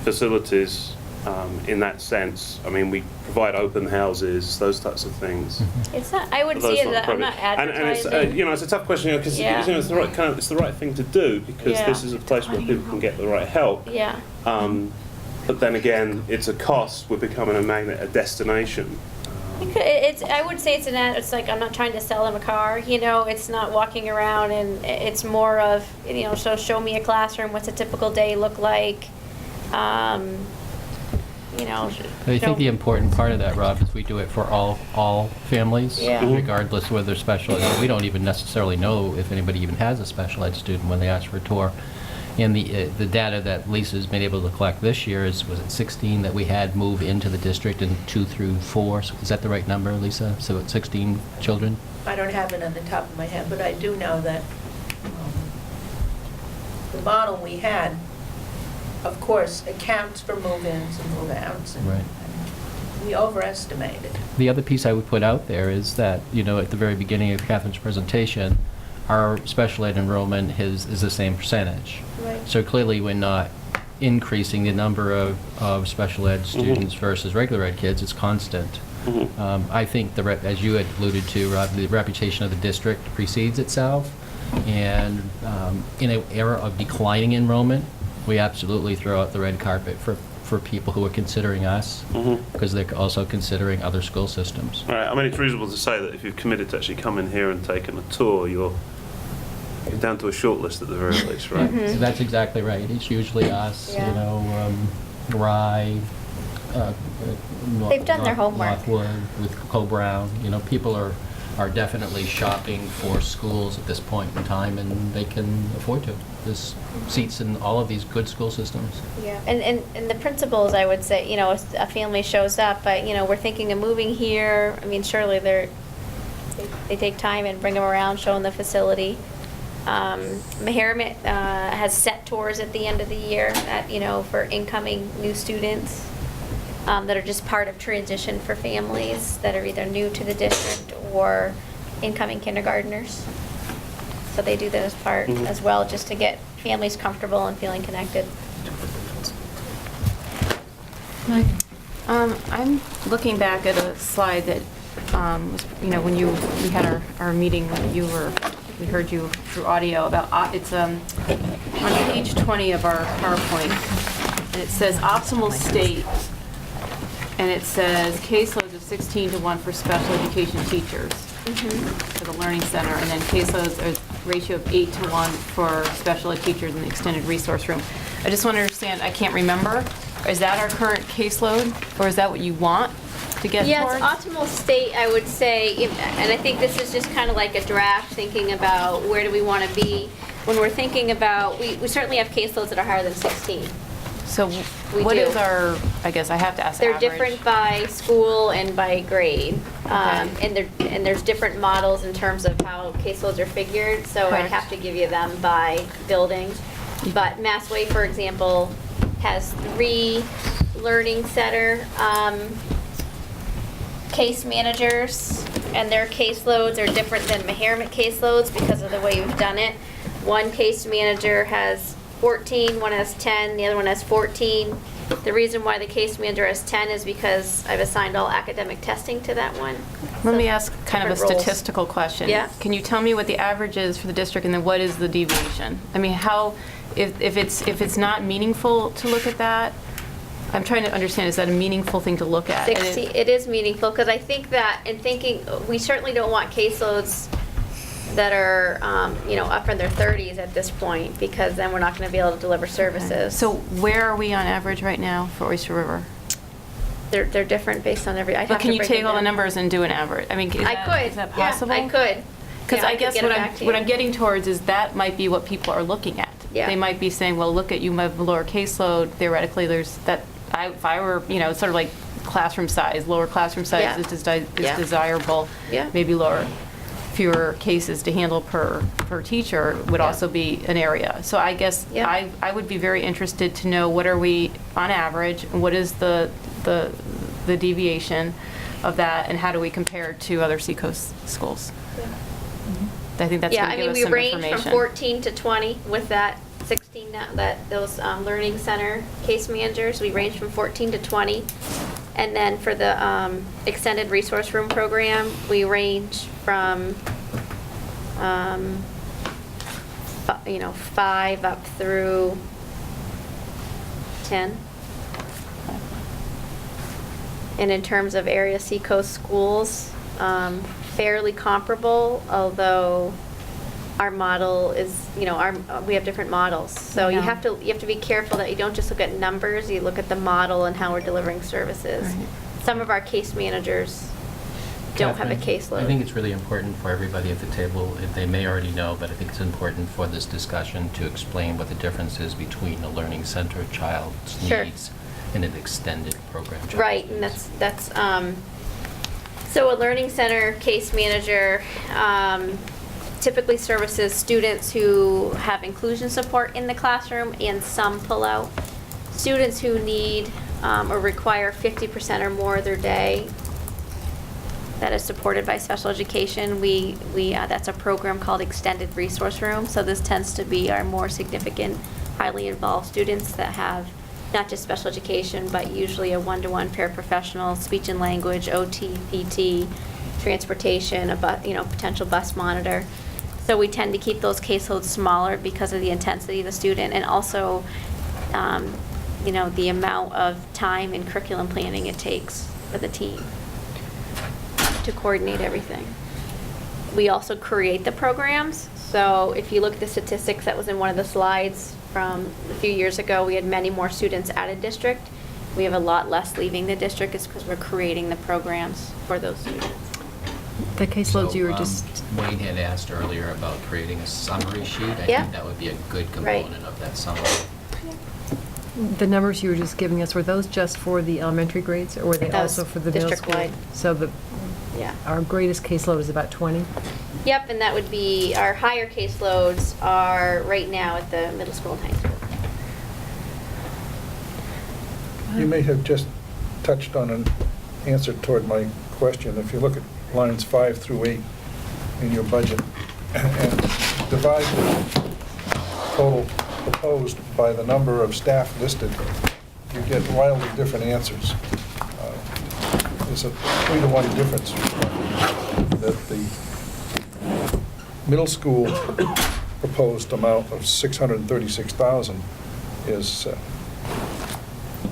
facilities in that sense? I mean, we provide open houses, those types of things. It's not, I would Those see it not that I'm not private. advertising. And it's, you know, it's a tough question, because Yeah. it's the right it's the right thing to do, because Yeah. this is a place where people can get the right help. Yeah. But then again, it's a cost. We're becoming a magnet, a destination. I would say it's like, I'm not trying to sell them a car, you know, it's not walking around, and it's more of, you know, so show me a classroom, what's a typical day look like, you know. I show- think the important part of that, Rob, is we do it for all families, Yeah. regardless whether they're special ed. We don't even necessarily know if anybody even has a special ed student when they ask for a tour. And the data that Lisa's been able to collect this year was it 16 that we had move into the district, and 2 through 4? So is that the right number, Lisa? So it's 16 children? I don't have it on the top of my head, but I do know that the model we had, of course, accounts for move-ins and move-outs, and Right. we overestimated. The other piece I would put out there is that, you know, at the very beginning of Catherine's presentation, our special ed enrollment is the same percentage. Right. So clearly, we're not increasing the number of special ed students versus regular ed kids. It's constant. I think, as you had alluded to, Rob, the reputation of the district precedes itself. And in an era of declining enrollment, we absolutely throw out the red carpet for people who are considering us, because they're also considering other school systems. All right. I mean, it's reasonable to say that if you've committed to actually coming here and taking a tour, you're down to a short list at the very least, right? So that's exactly right. It's usually us, Yeah. you know, Rye, They've done their homework. Northwood, with Co-Brown. You know, people are definitely shopping for schools at this point in time, and they can afford to. There's seats in all of these good school systems. Yeah, and the principals, I would say, you know, if a family shows up, but, you know, we're thinking of moving here, I mean, surely they take time and bring them around, show them the facility. Meharmet has set tours at the end of the year, you know, for incoming new students that are just part of transition for families that are either new to the district or incoming kindergartners. So they do that as part as well, just to get families comfortable and feeling connected. I'm looking back at a slide that was, when we had our meeting, when we heard you through audio about, it's on page 20 of our PowerPoint, and it says optimal state, and it says caseloads of 16:1 for special education teachers for the Learning Center, and then caseloads are ratio of 8:1 for special ed teachers in the extended resource room. I just want to understand, I can't remember, is that our current caseload, or is that what you want to get Yeah, towards? it's optimal state, I would say, and I think this is just kind of like a draft, thinking about where do we want to be. When we're thinking about, we certainly have caseloads that are higher than 16. So We what do. is our, I guess I have to ask They're average. different by school and by grade. And there's different models in terms of how caseloads are figured, so I'd Correct. have to give you them by building. But Massway, for example, has 3 learning center case managers, and their caseloads are different than Meharmet caseloads because of the way we've done it. One case manager has 14, one has 10, the other one has 14. The reason why the case manager has 10 is because I've assigned all academic testing to that one. Let me ask kind of a different roles. statistical question. Yeah. Can you tell me what the average is for the district, and then what is the deviation? I mean, how, if it's not meaningful to look at that, I'm trying to understand, is that a meaningful thing to look at? And 60, it is meaningful, because I think that, in thinking, we certainly don't want caseloads that are, up in their 30s at this point, because then we're not going to be able to deliver services. So where are we on average right now for Oyster River? They're different based on every, I'd have But to can you break take it all the down. numbers and do an average? I mean, is I that could, yeah, possible? I could. Because Yeah, I could guess get it back to what you. I'm getting towards is that might be what people are looking at. Yeah. They might be saying, well, look at, you have a lower caseload, theoretically, there's that, if I were, it's sort of like classroom size, lower classroom size Yeah. is Yeah. desirable. Yeah. Maybe fewer cases to handle per teacher would Yeah. also be an area. So I guess Yeah. I would be very interested to know, what are we on average, and what is the deviation of that, and how do we compare to other Seacoast schools? I think that's Yeah, going I to give mean, us we some range information. from 14 to 20 with that 16, those learning center case managers. We range from 14 to 20. And then for the extended resource room program, we range from, 5 up through 10. And in terms of area Seacoast schools, fairly comparable, although our model is, we have different models. So you Yeah. have to be careful that you don't just look at numbers, you look at the model and how we're delivering services. Right. Some of our case managers don't have a Catherine, caseload. I think it's really important for everybody at the table, they may already know, but I think it's important for this discussion to explain what the difference is between a learning center child's Sure. needs and an extended program child's Right, and needs. that's, so a learning center case manager typically services students who have inclusion support in the classroom and some pull-out. Students who need or require 50% or more of their day that is supported by special education, that's a program called Extended Resource Room. So this tends to be our more significant, highly involved students that have not just special education, but usually a one-to-one paraprofessional, speech and language, OT, PT, transportation, potential bus monitor. So we tend to keep those caseloads smaller because of the intensity of the student, and also, the amount of time and curriculum planning it takes for the team to coordinate everything. We also create the programs. So if you look at the statistics that was in one of the slides from a few years ago, we had many more students out of district. We have a lot less leaving the district. It's because we're creating the programs for those students. The caseloads you were So, just, Wayne had asked earlier about creating a summary sheet. I Yeah. think that would be a good Right. component of that summary. the numbers you were just giving us, were those just for the elementary grades, or were they That was also for the middle school? district-wide. So Yeah. our greatest caseload is about 20? Yep, and that would be, our higher caseloads are right now at the middle school and high school. You may have just touched on an answer toward my question. If you look at lines 5 through 8 in your budget and divide the total proposed by the number of staff listed, you get wildly different answers. there's a 3-to-1 difference. That the middle school proposed amount of $636,000 is,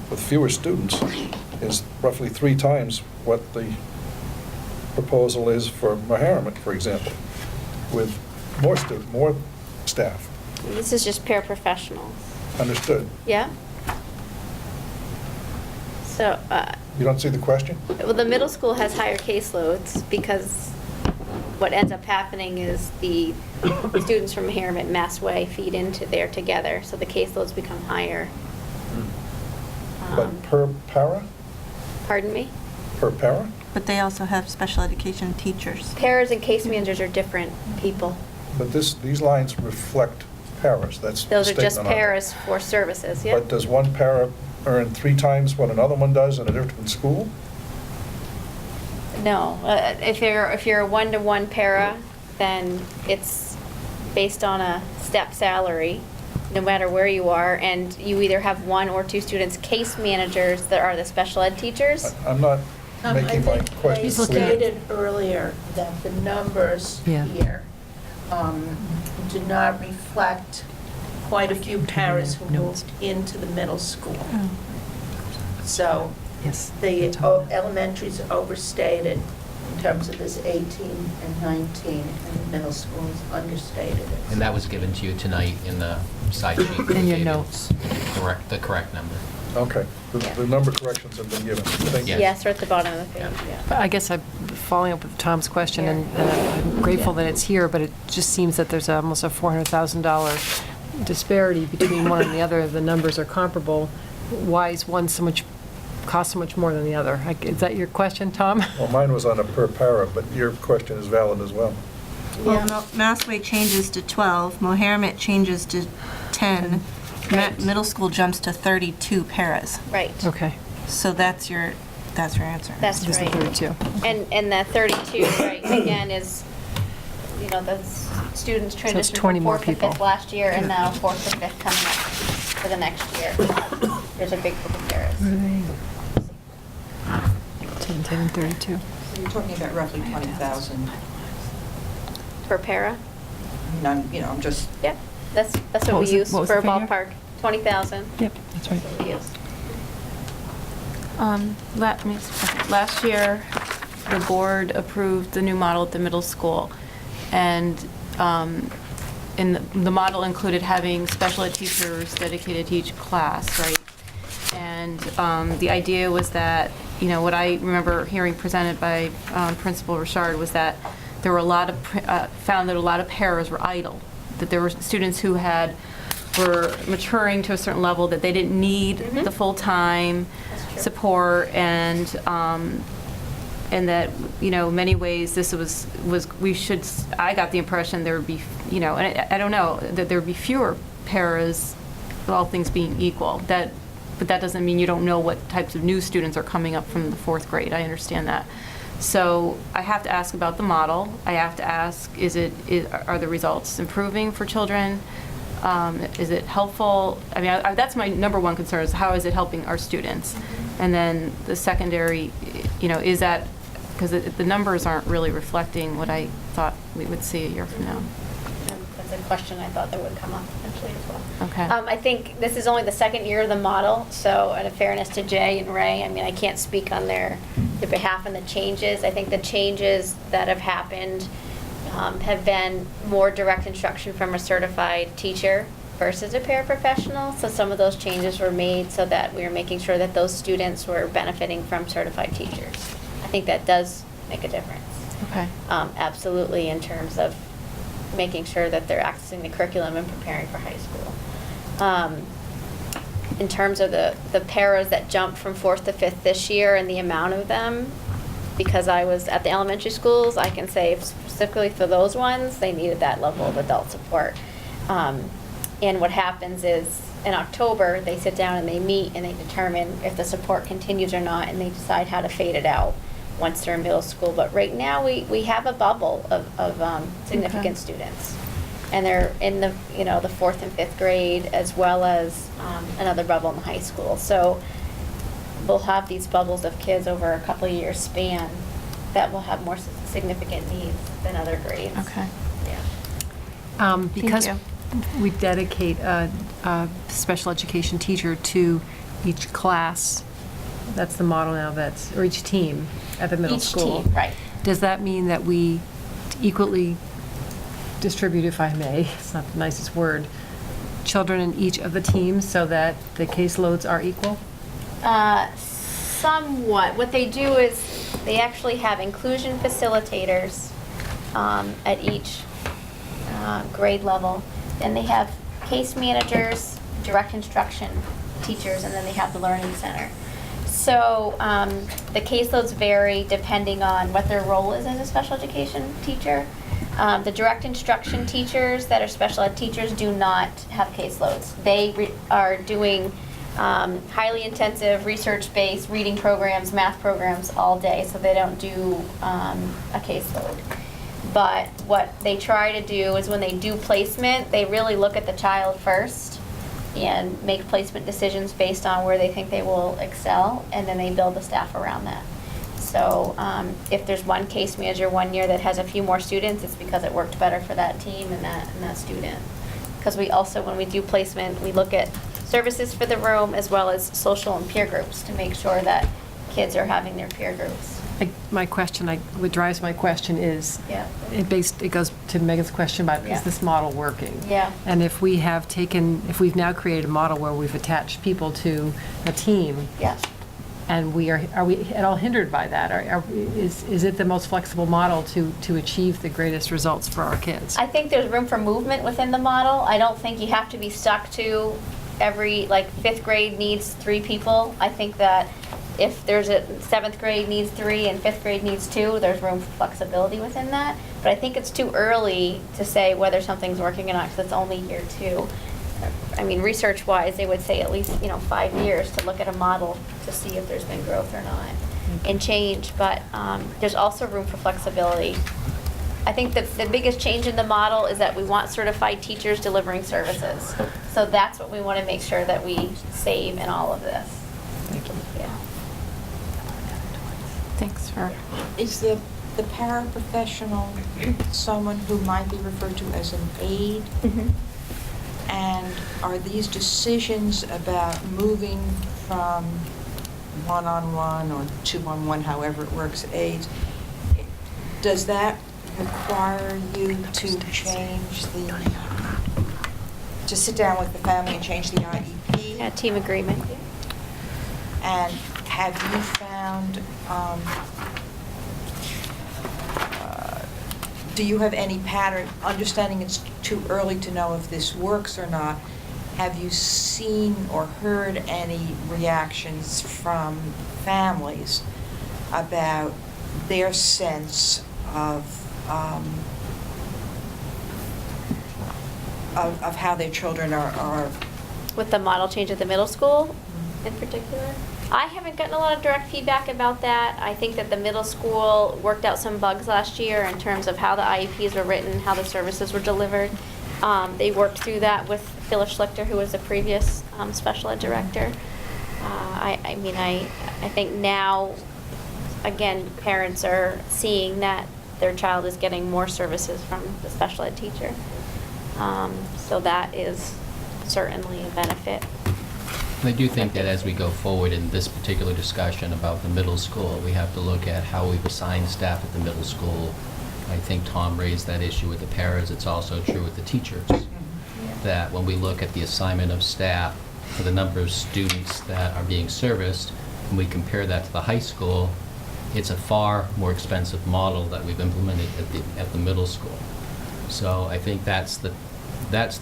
with fewer students, is roughly 3 times what the proposal is for Meharmet, for example, with more more staff. This is just paraprofessionals. Understood? Yeah? So, You don't see the question? well, the middle school has higher caseloads because what ends up happening is the students from Meharmet and Mass Way feed into there together, so the caseloads become higher. But per para? Pardon me? Per para? But they also have special education teachers. Paras and case managers are different people. But these lines reflect paras, that's the Those are just statement on it. paras for services, yeah? But does one para earn 3 times what another one does in a different school? No, if you're a one-to-one para, then it's based on a step salary, no matter where you are, and you either have 1 or 2 students, case managers that are the special ed teachers. I'm not I making my think question they clear. stated earlier that the numbers Yeah. here do not reflect quite a few paras who moved into the middle school. So Yes. the elementary's overstated in terms of this 18 and 19, and the middle school is understated. And that was given to you tonight in the side sheet. that we In your gave you. notes. The correct number. Okay, Yeah. the number corrections have been given. Thank you. Yes, right at the bottom of the page, yeah. But I guess I'm following up with Tom's question, and I'm grateful that it's here, but it just seems that there's almost a $400,000 disparity between one and the other. The numbers are comparable. Why is one cost so much more than the other? Is that your question, Tom? Well, mine was on a per para, but your question is valid as well. Well, Massway changes to 12, Mohammed changes to 10, middle school jumps to 32 paras. Right. Okay. So that's your answer. That's Just the right. 32. And that 32, right, again, is, the students transitioned 20 from more 4th to people. 5th last year, and now 4th to 5th coming up for the next year. There's a big group of paras. 10, 10, and 32. So you're talking about roughly 20,000. Per para? I'm just... Yep, that's What what was we it- use what was for a the figure? ballpark, 20,000. Yep, that's right. We use. Last year, the board approved the new model at the middle school, and the model included having special ed teachers dedicated to each class, right? And the idea was that, what I remember hearing presented by Principal Richard was that there were found that a lot of paras were idle, that there were students who were maturing to a certain level, that they didn't need the full-time support, and that, in many ways, this I got the impression there would be, and I don't know, that there would be fewer paras, all things being equal. But that doesn't mean you don't know what types of new students are coming up from the 4th grade. I understand that. So I have to ask about the model. I have to ask, are the results improving for children? Is it helpful? I mean, that's my number one concern, is how is it helping our students? And then the secondary, is that, because the numbers aren't really reflecting what I thought we would see a year from now. That's a question I thought that would come up eventually as well. Okay. I think this is only the 2nd year of the model, so out of fairness to Jay and Ray, I mean, I can't speak on their behalf on the changes. I think the changes that have happened have been more direct instruction from a certified teacher versus a paraprofessional. So some of those changes were made so that we were making sure that those students were benefiting from certified teachers. I think that does make a difference. Okay. Absolutely, in terms of making sure that they're accessing the curriculum and preparing for high school. In terms of the paras that jumped from 4th to 5th this year and the amount of them, because I was at the elementary schools, I can say specifically for those ones, they needed that level of adult support. And what happens is, in October, they sit down and they meet and they determine if the support continues or not, and they decide how to fade it out once they're in middle school. But right now, we have a bubble of significant students. And they're in the 4th and 5th grade, as well as another bubble in the high school. So we'll have these bubbles of kids over a couple of years span that will have more significant needs than other grades. Okay. Yeah. Because you. we dedicate a special education teacher to each class, that's the model now, or each team at the middle Each school. team, right. Does that mean that we equally distribute, if I may, it's not the nicest word, children in each of the teams so that the caseloads are equal? Somewhat. What they do is they actually have inclusion facilitators at each grade level. Then they have case managers, direct instruction teachers, and then they have the learning center. So the caseloads vary depending on what their role is as a special education teacher. The direct instruction teachers that are special ed teachers do not have caseloads. They are doing highly intensive research-based reading programs, math programs all day, so they don't do a caseload. But what they try to do is when they do placement, they really look at the child first and make placement decisions based on where they think they will excel, and then they build the staff around that. So if there's one case manager one year that has a few more students, it's because it worked better for that team and that student. Because we also, when we do placement, we look at services for the room as well as social and peer groups to make sure that kids are having their peer groups. My question, what drives my question is, Yeah. it goes to Megan's question about, Yeah. is this model working? Yeah. And if we've now created a model where we've attached people to a team, Yeah. and are we at all hindered by that? Is it the most flexible model to achieve the greatest results for our kids? I think there's room for movement within the model. I don't think you have to be stuck to like 5th grade needs 3 people. I think that if there's 7th grade needs 3 and 5th grade needs 2, there's room for flexibility within that. But I think it's too early to say whether something's working or not because it's only year 2. I mean, research-wise, they would say at least, 5 years to look at a model to see if there's been growth or not and change. But there's also room for flexibility. I think the biggest change in the model is that we want certified teachers delivering services. So that's what we want to make sure that we save in all of this. Thank you. Yeah. Thanks for. Is the paraprofessional someone who might be referred to as an aide? Mm-hmm. And are these decisions about moving from one-on-one or two-on-one, however it works, aides, does that require you to change to sit down with the family and change the IEP? Yeah, team agreement. And have you found, do you have any pattern, understanding it's too early to know if this works or not, have you seen or heard any reactions from families about their sense of how their children are? With the model change at the middle school in particular? I haven't gotten a lot of direct feedback about that. I think that the middle school worked out some bugs last year in terms of how the IEPs were written, how the services were delivered. They worked through that with Phyllis Schlichter, who was the previous special ed director. I think now, again, parents are seeing that their child is getting more services from the special ed teacher. So that is certainly a benefit. I do think that as we go forward in this particular discussion about the middle school, we have to look at how we've assigned staff at the middle school. I think Tom raised that issue with the paras. It's also true with the teachers. That when we look at the assignment of staff for the number of students that are being serviced, and we compare that to the high school, it's a far more expensive model that we've implemented at the middle school. So I think that's the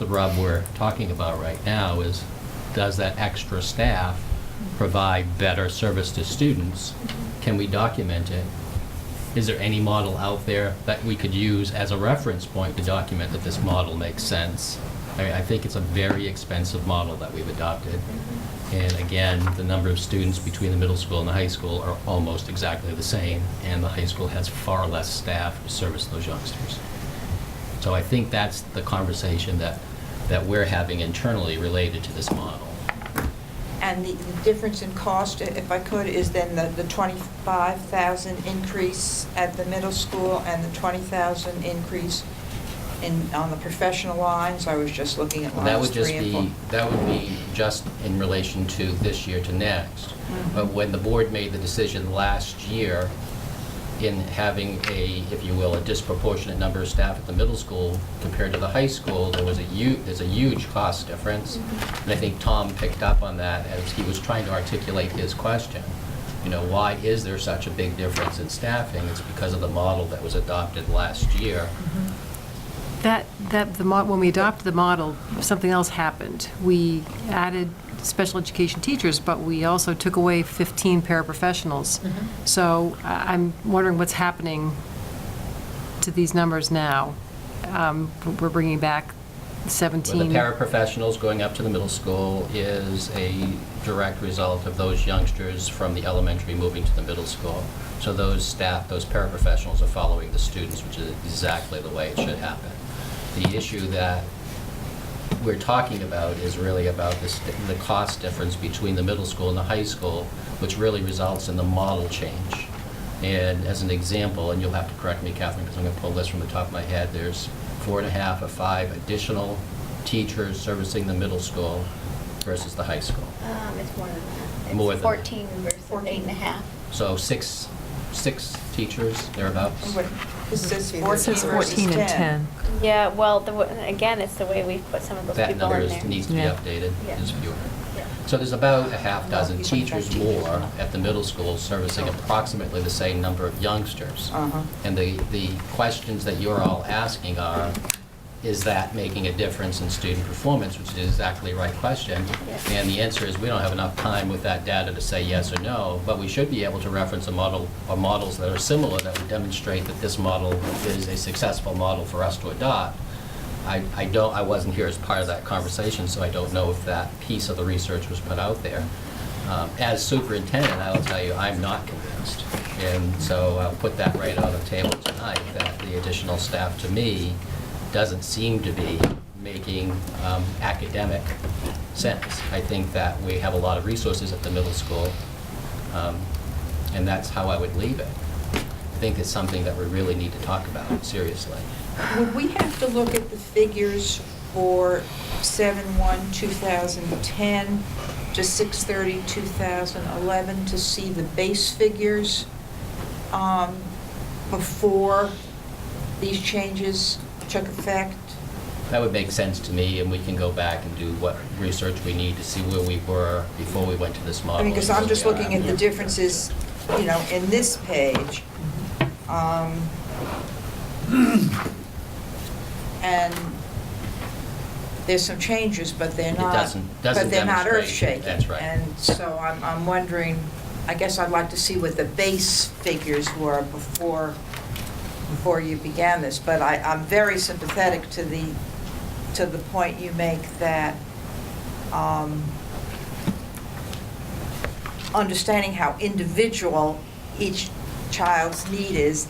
rub we're talking about right now is, does that extra staff provide better service to students? Can we document it? Is there any model out there that we could use as a reference point to document that this model makes sense? I think it's a very expensive model that we've adopted. And again, the number of students between the middle school and the high school are almost exactly the same, and the high school has far less staff to service those youngsters. So I think that's the conversation that we're having internally related to this model. And the difference in cost, if I could, is then the 25,000 increase at the middle school and the 20,000 increase on the professional lines. I was just looking at That lines would just 3 and 4. be, that would be just in relation to this year to next. But when the board made the decision last year in having a, if you will, a disproportionate number of staff at the middle school compared to the high school, there's a huge cost difference. And I think Tom picked up on that as he was trying to articulate his question. You know, why is there such a big difference in staffing? It's because of the model that was adopted last year. When we adopted the model, something else happened. We added special education teachers, but we also took away 15 paraprofessionals. So I'm wondering what's happening to these numbers now. We're bringing back 17. Well, the paraprofessionals going up to the middle school is a direct result of those youngsters from the elementary moving to the middle school. So those staff, those paraprofessionals are following the students, which is exactly the way it should happen. The issue that we're talking about is really about the cost difference between the middle school and the high school, which really results in the model change. And as an example, and you'll have to correct me, Catherine, because I'm going to pull this from the top of my head, there's 4.5 or 5 additional teachers servicing the middle school versus the high school. It's more than that. It's More than that. 14 versus 8.5. So six teachers, thereabouts? It says 14 It says versus 14 and 10. 10. Yeah, well, again, it's the way we've put some of those That people number in there. needs to be Yeah. updated, Yeah. is fewer. Yeah. So there's about a half dozen He's talking about teachers teachers more now. at the middle school servicing approximately the same number of youngsters. And the questions that you're all asking are, is that making a difference in student performance, which is exactly the right question. Yeah. And the answer is we don't have enough time with that data to say yes or no, but we should be able to reference a model or models that are similar that would demonstrate that this model is a successful model for us to adopt. I wasn't here as part of that conversation, so I don't know if that piece of the research was put out there. As superintendent, I will tell you, I'm not convinced. And so I'll put that right on the table tonight, that the additional staff to me doesn't seem to be making academic sense. I think that we have a lot of resources at the middle school, and that's how I would leave it. I think it's something that we really need to talk about seriously. Would we have to look at the figures for 7/1/2010 to 6/30/2011 to see the base figures before these changes took effect? That would make sense to me, and we can go back and do what research we need to see where we were before we went to this model. I mean, because and I'm where just we are looking at the after. differences, you know, in this page. And there's some changes, but they're It not. doesn't But they're not demonstrate. earth-shaking. That's right. And so I'm wondering, I guess I'd like to see what the base figures were before you began this. But I'm very sympathetic to the point you make that understanding how individual each child's need is,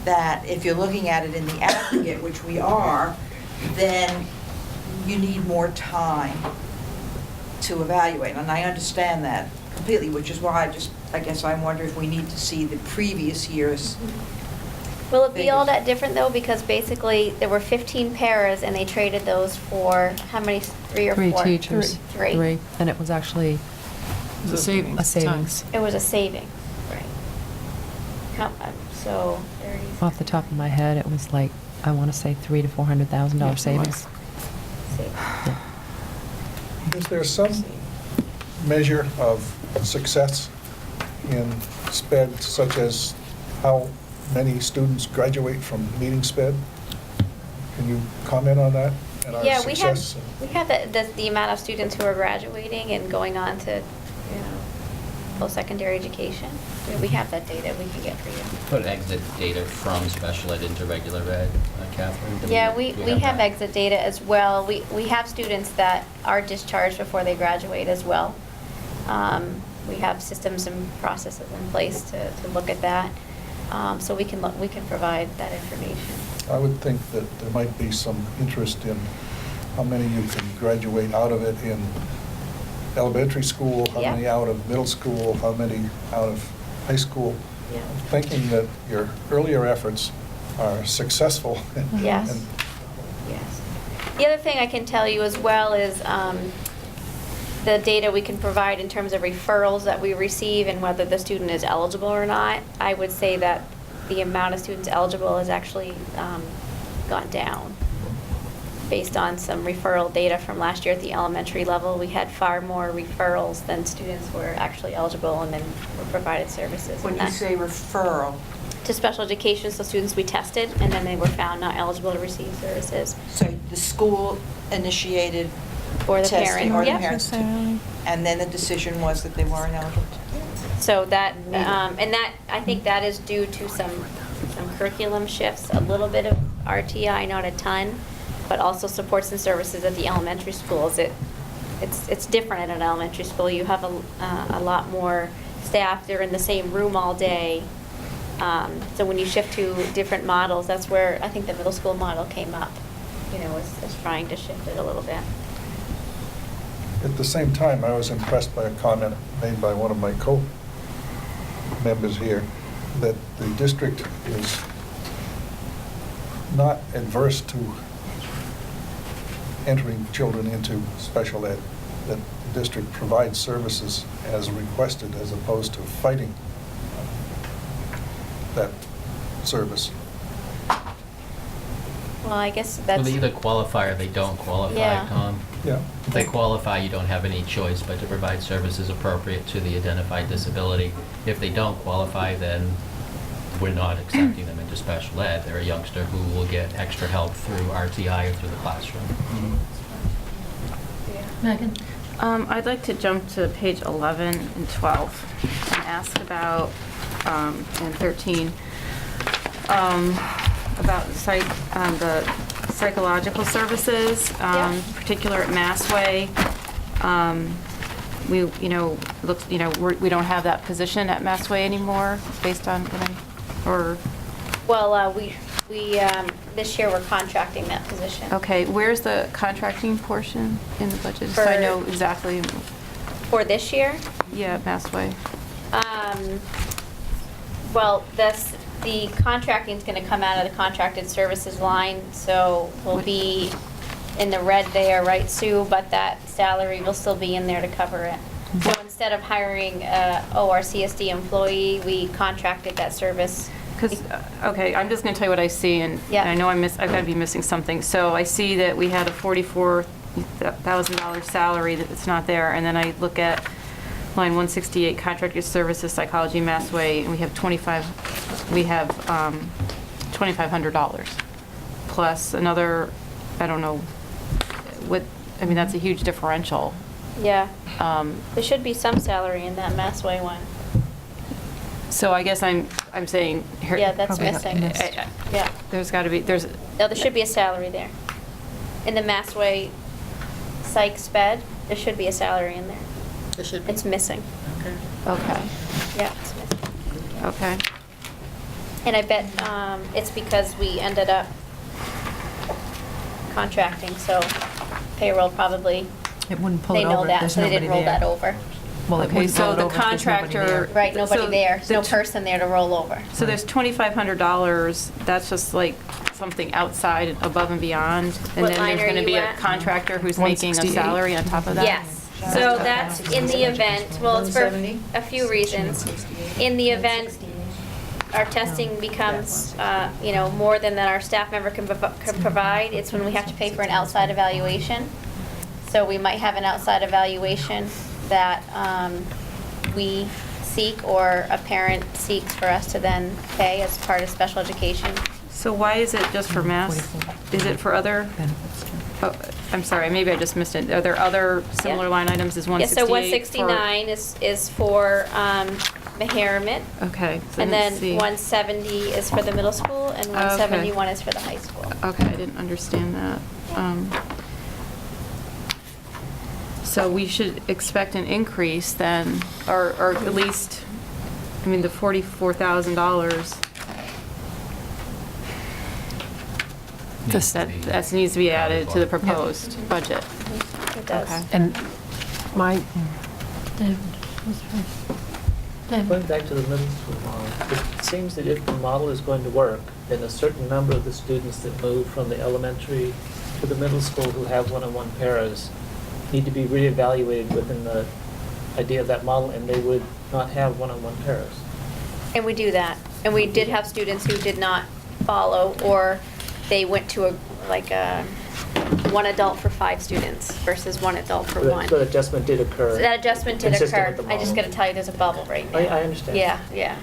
that if you're looking at it in the aggregate, which we are, then you need more time to evaluate. And I understand that completely, which is why I guess I wonder if we need to see the previous year's. Will it be all figures. that different though? Because basically there were 15 paras and they traded those for how many? 3 or 4? 3 teachers. 3. And it was actually It's a savings. a savings. It was a saving, right? So 30. Off the top of my head, it was like, I want to say $300,000 to $400,000 savings. Yeah. Is there some measure of success in SPED, such as how many students graduate from meeting SPED? Can you comment on that and our Yeah, we have success? the amount of students who are graduating and going on to, post-secondary education. Yeah, we have that data we can get for you. Put exit data from special ed into regular ed, Catherine? Do Yeah, we have that? exit data as well. We have students that are discharged before they graduate as well. We have systems and processes in place to look at that. So we can provide that information. I would think that there might be some interest in how many you can graduate out of it in elementary school, how Yeah. many out of middle school, how many out of high school. Yeah. Thinking that your earlier efforts are successful. Yes. And Yes. The other thing I can tell you as well is the data we can provide in terms of referrals that we receive and whether the student is eligible or not. I would say that the amount of students eligible has actually gone down. Based on some referral data from last year at the elementary level, we had far more referrals than students were actually eligible and then were provided services. When And you that- say referral, To special education, so students we tested, and then they were found not eligible to receive services. so the school initiated Or the testing, parent, or the yep. parents, and then the decision was that they weren't eligible. So that, and that, I think that is due to some curriculum shifts, a little bit of RTI, not a ton, but also supports and services at the elementary schools. It's different at an elementary school. You have a lot more staff, they're in the same room all day. So when you shift to different models, that's where I think the middle school model came up, is trying to shift it a little bit. at the same time, I was impressed by a comment made by one of my co-members here, that the district is not adverse to entering children into special ed, that the district provides services as requested as opposed to fighting that service. Well, I guess So that's, they either qualify or they don't qualify, Yeah. Tom. Yeah. If they qualify, you don't have any choice but to provide services appropriate to the identified disability. If they don't qualify, then we're not accepting them into special ed. They're a youngster who will get extra help through RTI or through the classroom. Megan? I'd like to jump to page 11 and 12 and ask about, and 13, about the psychological services, Yeah. in particular at Massway. We, looks, we don't have that position at Massway anymore, based on, or, well, we, this year we're contracting that position. okay, where's the contracting portion in the budget? So I For- know exactly, For this year? yeah, Massway. Well, the contracting's gonna come out of the contracted services line, so we'll be in the red there, right, Sue? But that salary will still be in there to cover it. So instead of hiring a ORCSD employee, we contracted that service. Because, okay, I'm just going to tell you what I see, and Yeah. I know I've got to be missing something. So I see that we had a $44,000 salary that's not there, and then I look at line 168, contracted services, psychology, Massway, and we have $2,500 plus another, I don't know, that's a huge differential. Yeah. There should be some salary in that Massway one. So I guess I'm saying. here- Yeah, that's missing. Yeah. There's got to be, No, there should be a salary there. In the Massway psych sped, there should be a salary in there. There should be. It's missing. okay, Yeah, it's missing. okay. And I bet it's because we ended up contracting, so payroll probably, It wouldn't pull they it know over. that, There's so they didn't nobody roll there. that over. Well, it Okay, wouldn't so roll it the over if there's nobody contractor. there. Right, nobody So there, the no tw- person there to roll over. So there's $2,500, that's just like something outside, above and beyond? And What then line there's are going to you be a at? contractor who's making a 168. salary on top of that? Yes, so that's in the event, well, it's for 170? a few reasons. In the event our testing becomes, more than that our staff member can provide, it's when we have to pay for an outside evaluation. So we might have an outside evaluation that we seek or a parent seeks for us to then pay as part of special education. So why is it just for Mass? Is it for other, oh, I'm sorry, maybe I just missed it. Are there other similar line items as 168? Yeah, so for- 169 is for Meharmet. Okay. so I And didn't then see. 170 is for the middle school, and 171 is for the high school. Okay, I didn't understand that. So we should expect an increase then, or at least, the $44,000. Needs to be- That needs to be added to the proposed budget. It does. Okay. And My, David was first. David? Going back to the middle school model, it seems that if the model is going to work, then a certain number of the students that move from the elementary to the middle school who have one-on-one paras need to be reevaluated within the idea of that model, and they would not have one-on-one paras. And we do that. And we did have students who did not follow, or they went to one adult for 5 students versus one adult for one. So that adjustment did occur. So that adjustment did consistent occur. with the I just model. gotta tell you, there's a bubble right now. I understand. Yeah.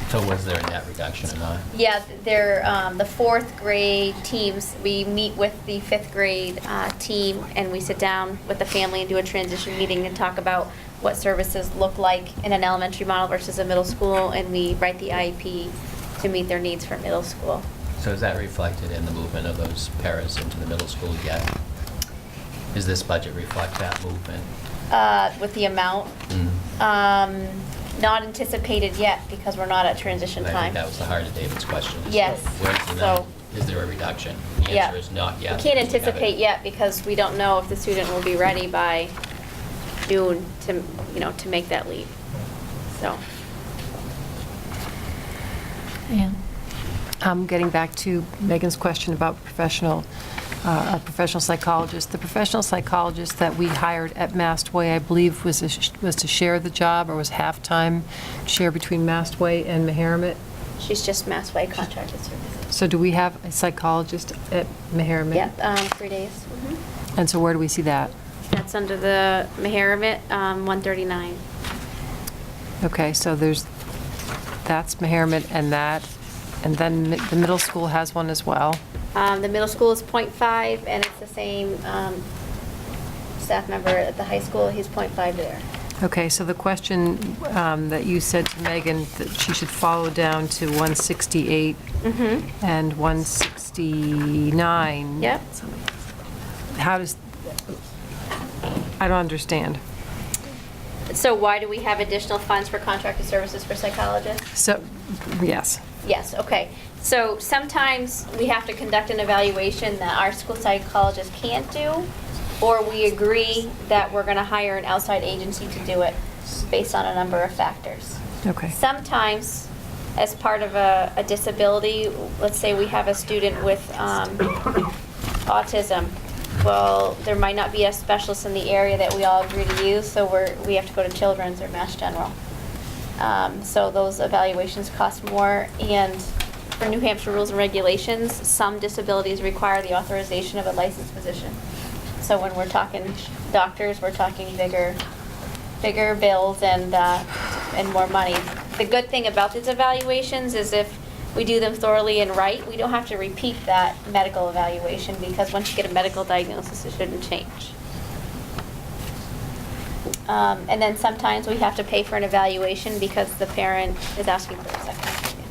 So was there a net reduction or not? Yeah, they're, the 4th grade teams, we meet with the 5th grade team, and we sit down with the family and do a transition meeting and talk about what services look like in an elementary model versus a middle school, and we write the IEP to meet their needs for middle school. So is that reflected in the movement of those paras into the middle school yet? Does this budget reflect that movement? With the amount, not anticipated yet, because we're not at transition And I think time. that was the heart of David's question. is Yes, Where's the so- number? Is there a reduction? The Yeah. answer is not yet. We can't because we haven't- anticipate yet, because we don't know if the student will be ready by June to make that leap, so. getting back to Megan's question about a professional psychologist. The professional psychologist that we hired at Mastway, I believe, was to share the job, or was half-time share between Mastway and Meharmet. She's just Massway contracted services. So do we have a psychologist at Meharmet? Yeah, 3 days. And so where do we see that? That's under the Meharmet, 139. Okay, so that's Meharmet and then the middle school has one as well. The middle school is .5, and it's the same staff member at the high school. He's .5 there. Okay, so the question that you said to Megan, that she should follow down to 168 and 169. Yep. How does, I don't understand. So why do we have additional funds for contracted services for psychologists? So, yes. Yes, okay. So sometimes we have to conduct an evaluation that our school psychologist can't do, or we agree that we're going to hire an outside agency to do it based on a number of factors. Okay. Sometimes, as part of a disability, let's say we have a student with autism, well, there might not be a specialist in the area that we all agree to use, so we have to go to Children's or Mass General. So those evaluations cost more, and for New Hampshire rules and regulations, some disabilities require the authorization of a licensed physician. So when we're talking doctors, we're talking bigger bills and more money. The good thing about these evaluations is if we do them thoroughly and right, we don't have to repeat that medical evaluation, because once you get a medical diagnosis, it shouldn't change. And then sometimes we have to pay for an evaluation because the parent is asking for a second opinion.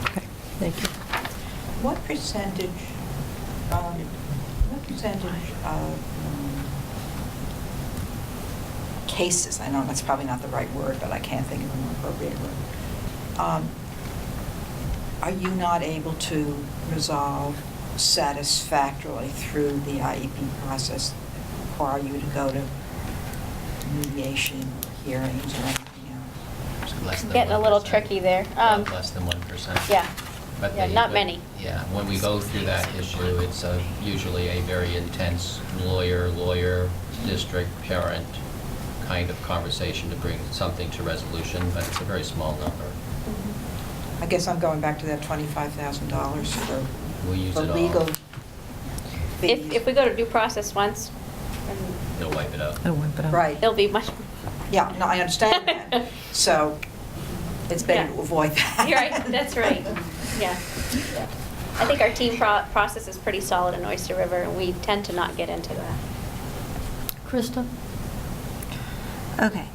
Okay, thank you. What percentage of cases, I know that's probably not the right word, but I can't think of a more appropriate word, are you not able to resolve satisfactorily through the IEP process, or are you to go to mediation, hearings, or anything else? So less than Getting a little 1%. tricky there. Less than 1%. Yeah, But yeah, they- not but- many. Yeah, when we go through that issue, it's usually a very intense lawyer, district, parent kind of conversation to bring something to resolution, but it's a very small number. I guess I'm going back to that $25,000 We'll use for it all. legal fees. If we go to due process once, It'll wipe it out. Right. it'll be much, Yeah, no, I understand that. So it's better to avoid that. you're right, that's right, yeah. Yeah. I think our team process is pretty solid in Oyster River, and we tend to not get into that. Krista? Okay,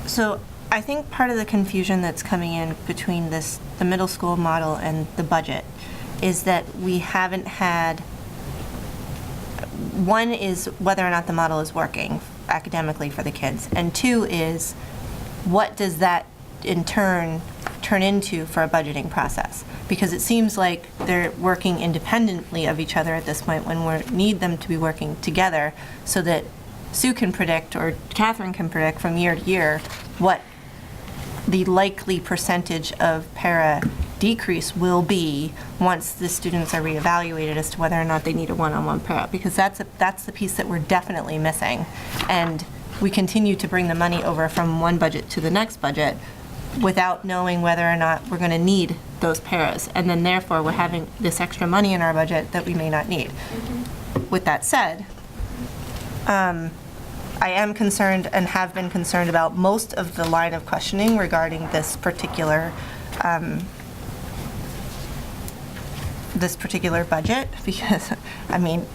so I think part of the confusion that's coming in between the middle school model and the budget is that we haven't had, one is whether or not the model is working academically for the kids, and two is what does that in turn into for a budgeting process? Because it seems like they're working independently of each other at this point when we need them to be working together so that Sue can predict, or Catherine can predict from year to year, what the likely percentage of para decrease will be once the students are reevaluated as to whether or not they need a one-on-one para, because that's the piece that we're definitely missing. And we continue to bring the money over from one budget to the next budget without knowing whether or not we're going to need those paras. And then therefore, we're having this extra money in our budget that we may not need. With that said, I am concerned and have been concerned about most of the line of questioning regarding this particular budget, because, I mean,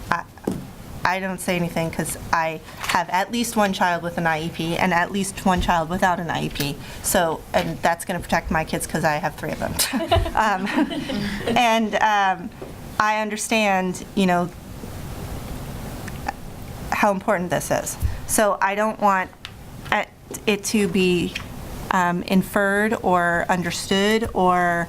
I don't say anything because I have at least one child with an IEP and at least one child without an IEP. So, and that's going to protect my kids because I have 3 of them. I understand, you know, how important this is. So I don't want it to be inferred or understood or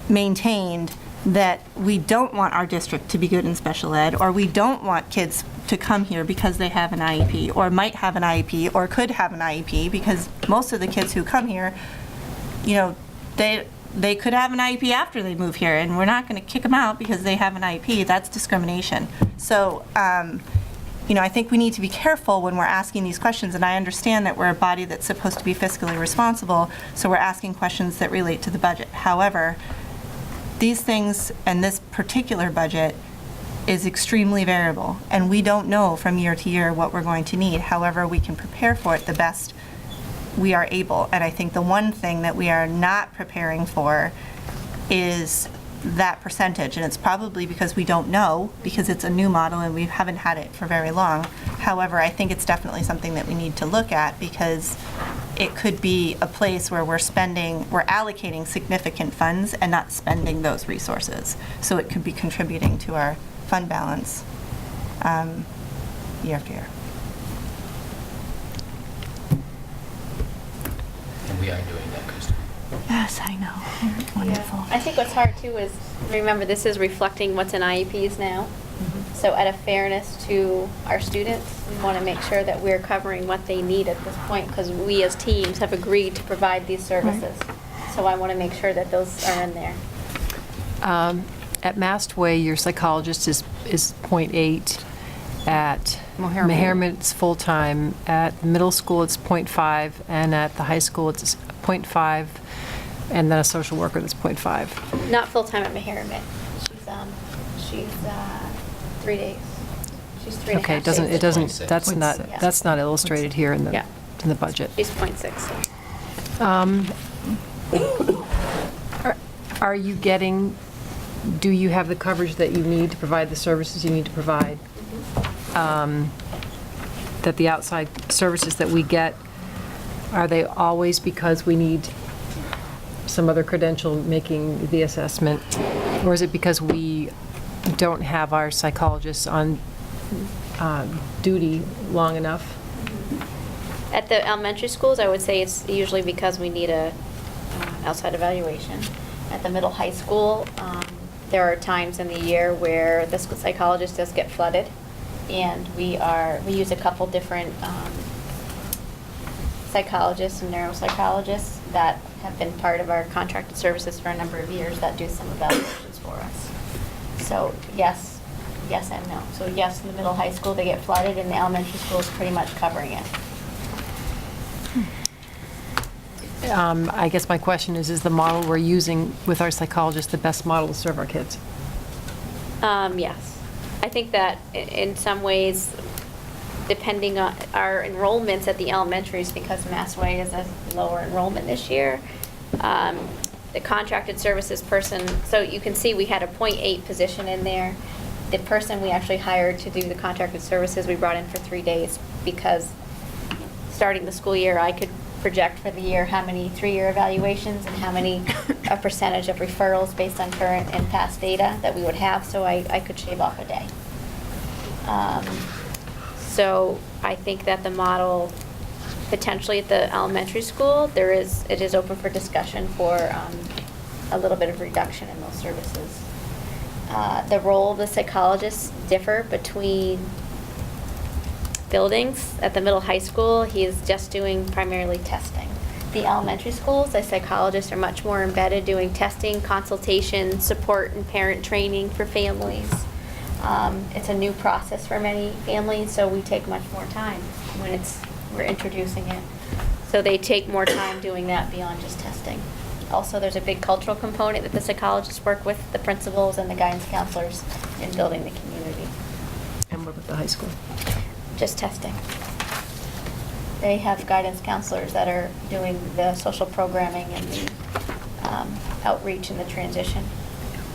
maintained that we don't want our district to be good in special ed, or we don't want kids to come here because they have an IEP, or might have an IEP, or could have an IEP, because most of the kids who come here, you know, they could have an IEP after they move here, and we're not going to kick them out because they have an IEP. That's discrimination. So, you know, I think we need to be careful when we're asking these questions, and I understand that we're a body that's supposed to be fiscally responsible, so we're asking questions that relate to the budget. However, these things and this particular budget is extremely variable, and we don't know from year to year what we're going to need. However, we can prepare for it the best we are able. And I think the one thing that we are not preparing for is that percentage, and it's probably because we don't know, because it's a new model and we haven't had it for very long. However, I think it's definitely something that we need to look at, because it could be a place where we're allocating significant funds and not spending those resources. So it could be contributing to our fund balance year after year. And we are doing that, Kristen. Yes, I know. Wonderful. I think what's hard too is, remember, this is reflecting what's in IEPs now. So out of fairness to our students, we want to make sure that we're covering what they need at this point, because we as teams have agreed to provide these services. So I want to make sure that those are in there. At Mastway, your psychologist is .8. At Meharmet, it's full-time. At middle school, it's .5, and at the high school, it's .5, and then a social worker that's .5. Not full-time at Meharmet. She's 3 days. She's 3.5 Okay, days. it doesn't, that's Yeah. not illustrated here in Yeah. the budget. She's .6. So. Are you getting, do you have the coverage that you need to provide the services you need to provide? That the outside services that we get, are they always because we need some other credential making the assessment? Or is it because we don't have our psychologists on duty long enough? At the elementary schools, I would say it's usually because we need a outside evaluation. At the middle high school, there are times in the year where the school psychologist does get flooded, and we use a couple different psychologists and neuropsychologists that have been part of our contracted services for a number of years that do some evaluations for us. So yes and no. So yes, in the middle high school they get flooded, and the elementary school is pretty much covering it. I guess my question is the model we're using with our psychologists the best model to serve our kids? Yes. I think that in some ways, depending on our enrollments at the elementaries, because Massway is a lower enrollment this year, the contracted services person, so you can see we had a .8 position in there. The person we actually hired to do the contracted services, we brought in for 3 days, because starting the school year, I could project for the year how many 3-year evaluations and how many a percentage of referrals based on current and past data that we would have, so I could shave off a day. So I think that the model potentially at the elementary school, it is open for discussion for a little bit of reduction in those services. The role of the psychologists differ between buildings. At the middle high school, he is just doing primarily testing. The elementary schools, the psychologists are much more embedded, doing testing, consultation, support, and parent training for families. It's a new process for many families, so we take much more time when we're introducing it. So they take more time doing that beyond just testing. Also, there's a big cultural component that the psychologists work with the principals and the guidance counselors in building the community. And what about the high school? Just testing. They have guidance counselors that are doing the social programming and the outreach and the transition.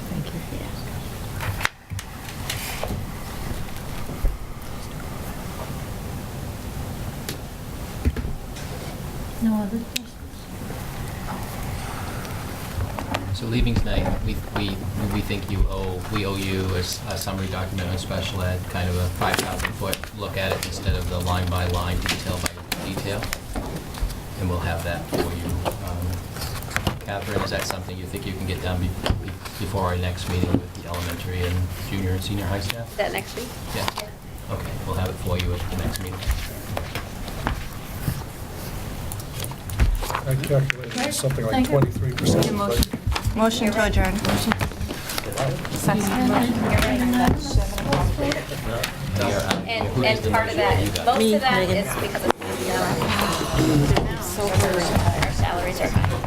Thank you. No other questions? So leaving tonight, we think we owe you a summary document on special ed, kind of a 5,000-foot look at it instead of the line-by-line, detail by detail. And we'll have that for you. Catherine, is that something you think you can get done before our next meeting with the elementary and junior and senior high staff? Is that next week? Yeah. Okay, we'll have it for you at the next meeting. I calculated it's something like Thank you. 23% of the budget. Motion to adjourn. And part of that, most of that is because of our salaries are high.